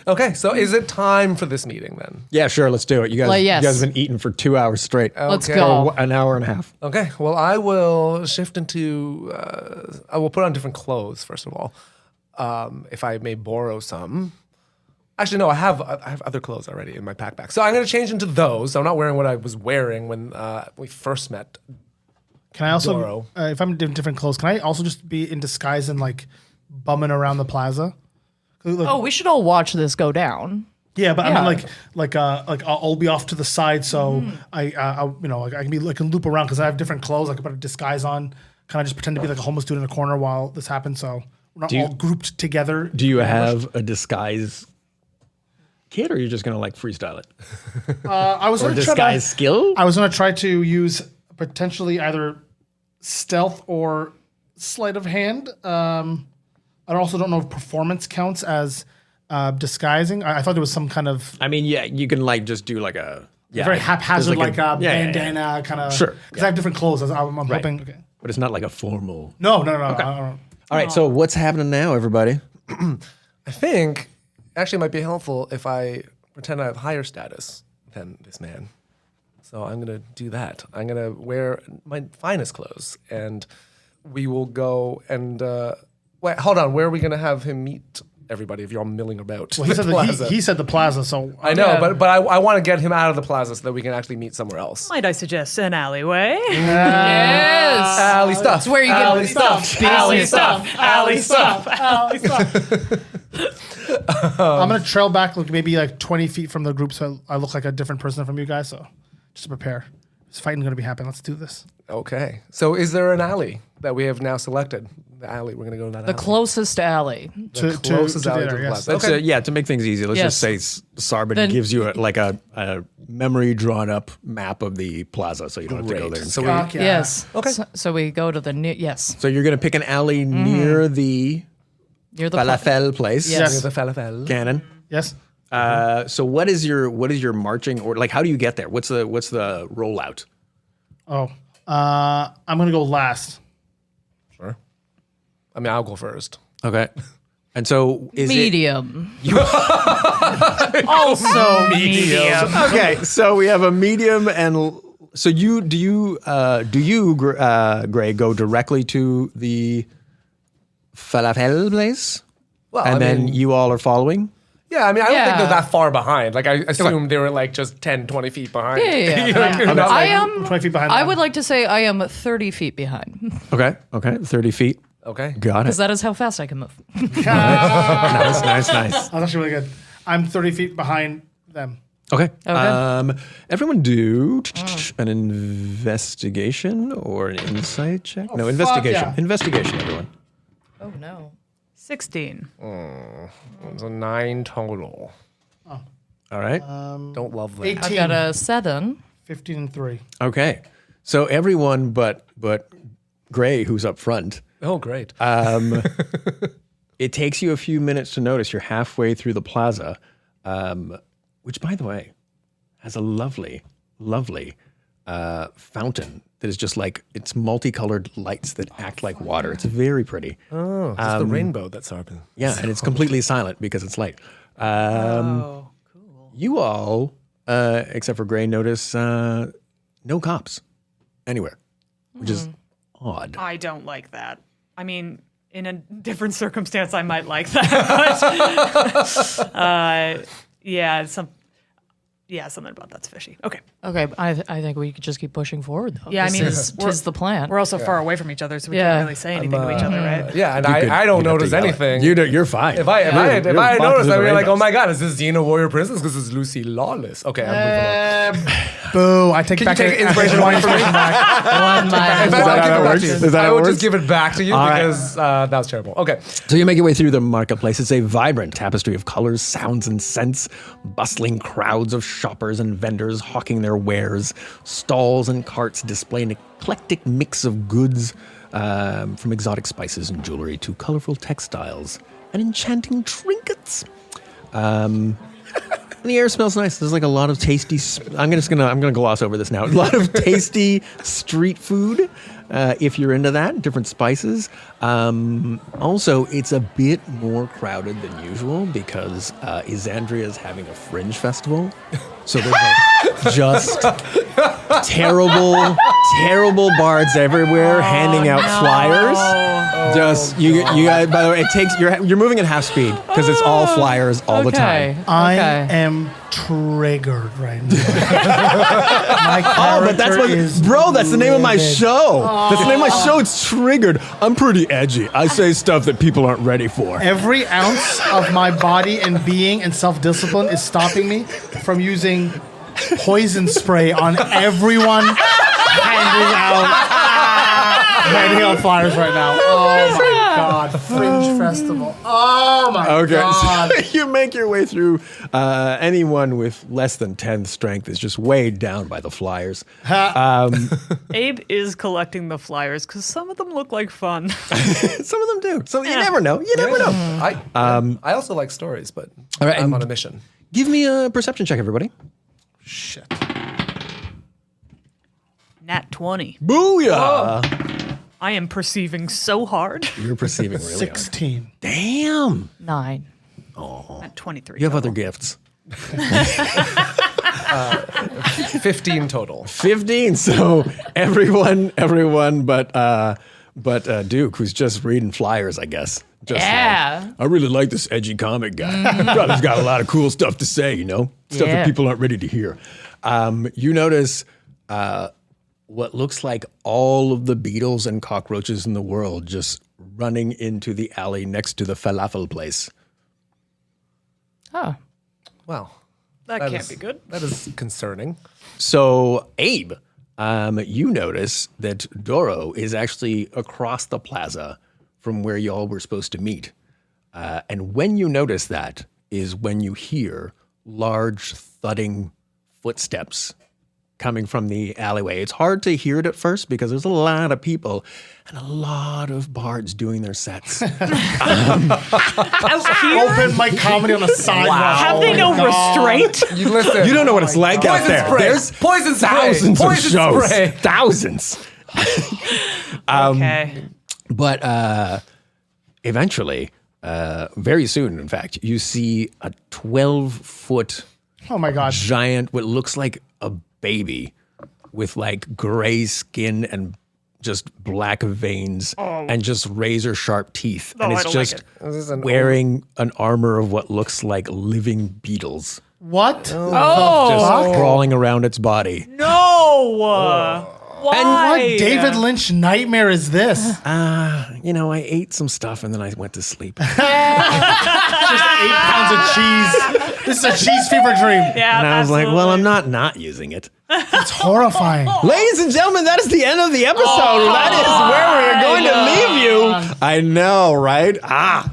Okay, so is it time for this meeting then? Yeah, sure. Let's do it. You guys, Well, yes. you guys have been eating for 2 hours straight. Let's Okay. go. An hour and a half. Okay, well, I will shift into. I will put on different clothes first of all, if I may borrow some. Actually, no, I have other clothes already in my backpack, so I'm going to change into those. I'm not wearing what I was wearing when we first met. Can I also, Doro. if I'm in different clothes, can I also just be in disguise and like bumming around the plaza? Like, Oh, we should all watch this go down. yeah, but I yeah. mean like I'll be off to the side, so I I can loop around because I have different clothes. I can put a disguise on, kind of just pretend to be like a homeless dude in a corner while this happens. So we're not all grouped together. Do you have a disguise kit, or you're just gonna like freestyle it? I was Or gonna try disguise skill? I was going to try to use potentially either stealth or sleight of hand. I also don't know if performance counts as disguising. I thought there was some kind of I mean, yeah, you can like just do like a very haphazard, there's like a yeah. bandana kind of. Sure. Because I have different clothes. I'm hoping. Okay. But it's not like a formal. No. I don't. All right, so what's happening now, everybody? I think actually it might be helpful if I pretend I have higher status than this man. So I'm going to do that. I'm going to wear my finest clothes, and we will go and wait. Hold on, where are we going to have him meet everybody if you're all milling about? Well, he the said plaza? he said the plaza, so I know, but I want to get him out of the plaza so that we can actually meet somewhere else. Might I suggest an alleyway? Yes. Alley stuff. That's where you get Alley stuff. Alley stuff. Alley stuff. Alley stuff. I'm gonna trail back, maybe like 20 feet from the group, so I look like a different person from you guys. So just to prepare, this fighting gonna be happening. Let's do this. Okay. So is there an alley that we have now selected? The alley. We're going to go to that The alley. closest alley. The closest alley to dinner, the yes. plaza. Let's, Okay. yeah, to make things easy, let's Yes. just say Sarbin Then- gives you a memory drawn up map of the plaza, so you don't have to go Great. there. And So so, we- Fuck yeah. Yes. Okay. So we go to the yes. so you're going to pick an alley near the You're the falafel place. Yes. Near the falafel. Cannon. Yes. So what is your marching or like how do you get there? What's the rollout? Oh, I'm gonna go last. Sure. I mean, I'll go first. Okay. And so is medium. Also medium. Okay, so we have a medium, and so do you, Gray, go directly to the falafel place, Well, and I then mean, you all are following? yeah, I mean, I don't think Yeah. they're that far behind. Like, I assume they were like just 10, 20 feet behind. Yeah. You know, Okay. not I like- am. 20 feet behind. I them. would like to say I am 30 feet behind Okay, 30 feet. Okay. Got it. because that is how fast I can move. Nice. That's actually really good. I'm 30 feet behind them. Okay. Okay. Everyone do an investigation or an insight check? No, fuck investigation. yeah. Investigation, everyone. Oh no. 16. It's a 9 total. All right. Don't love that. 18. I've got a 7. 15 and 3. Okay. So everyone but Gray, who's up front, Oh, great. it takes you a few minutes to notice you're halfway through the plaza, which, by the way, has a lovely fountain that is just like, it's multicolored lights that act like water. It's very pretty. Oh, it's the rainbow that's Sarbin. Yeah, and it's completely silent because it's light. Oh, cool. You all except for Gray, notice no cops anywhere, which is odd. I don't like that. I mean, in a different circumstance, I might like that. But something about that's fishy. Okay. Okay, I think we could just keep pushing forward, though. Yeah, I mean, tis the plan. We're also far away from each other, so we can't really say anything to each other, right? Yeah, and I don't notice anything. You're fine. If I You're notice, bumping I'd be the like, oh rainbows. my god, is this Xena Warrior Princess? Because it's Lucy Lawless. Okay, I'm moving on. Boo! I take Can you back take the inspiration point from me? One mile. If that I how it works? Is that how I it will works? just give it back to you All right. because that was terrible. Okay. So you make your way through the marketplace. It's a vibrant tapestry of colors, sounds, and scents. Bustling crowds of shoppers and vendors hawking their wares. Stalls and carts display an eclectic mix of goods, from exotic spices and jewelry to colorful textiles and enchanting trinkets. And the air smells nice. There's like a lot of tasty. I'm gonna gloss over this now. A lot of tasty street food, if you're into that. Different spices. Also, it's a bit more crowded than usual because Isandria is having a fringe festival. So there's like just terrible bards everywhere handing out flyers. Just you guys. By the way, it takes you're moving at half speed because it's all flyers all the time. I am triggered right now. My Oh, but that's character is that's the name of my livid. show. That's the name of my show. It's Triggered. I'm pretty edgy. I say stuff that people aren't ready for. Every ounce of my body and being and self-discipline is stopping me from using poison spray on everyone handing out flyers right now. Oh my god, Fringe Festival. Oh my god. So you make your way through. Anyone with less than 10 strength is just weighed down by the flyers. Abe is collecting the flyers because some of them look like fun. Some of them do. So you never know. You never know. I also like stories, but All right, I'm and- on a mission. Give me a perception check, everybody. Shit. Nat 20. Booyah! I am perceiving so hard. You're perceiving really hard. 16. Damn. 9. At 23. You have other gifts. 15 total. 15. So everyone but Duke, who's just reading flyers, I guess. Just Yeah. I really like this edgy comic guy. God, he's got a lot of cool stuff to say, Stuff that Yeah. people aren't ready to hear. You notice what looks like all of the beetles and cockroaches in the world just running into the alley next to the falafel place. Oh. Wow. that That can't is- be good. That is concerning. So, Abe, you notice that Doro is actually across the plaza from where y'all were supposed to meet. And when you notice that is when you hear large thudding footsteps coming from the alleyway. It's hard to hear it at first because there's a lot of people and a lot of bards doing their sets. Out here, Open my comedy on the sidewalk. have they no restraint? You listen. You don't know what it's like out Poison there. spray. There's Poison spray. thousands Poison of shows. spray. Thousands. Okay. But eventually, very soon, in fact, you see a 12-foot Oh my god. giant, what looks like a baby with like gray skin and just black veins and just razor sharp teeth. and I it's don't like just it. This is an wearing an armor of what looks like living beetles What? just crawling around its body. No. Why? What David Lynch nightmare is this? I ate some stuff and then I went to sleep. 8 pounds of cheese. This is a cheese fever dream. Yeah, And I was like, absolutely. well, I'm not using it. It's horrifying. Ladies and gentlemen, that is the end of the episode. That is where we are going to leave you. I know, right?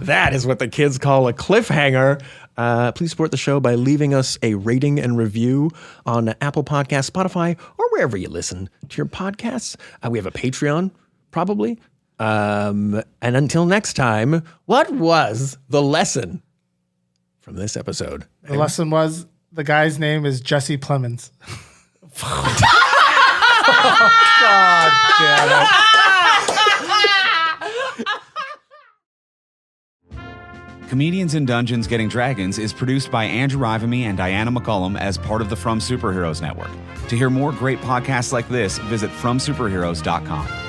That is what the kids call a cliffhanger. Please support the show by leaving us a rating and review on Apple Podcasts, Spotify, or wherever you listen to your podcasts. We have a Patreon, probably. And until next time, what was the lesson from this episode? The lesson was the guy's name is Jesse Plemons. God damn it. Comedians in Dungeons Getting Dragons is produced by Andrew Ivamy and Diana McCullum as part of the From Superheroes Network. To hear more great podcasts like this, visit FromSuperheroes.com.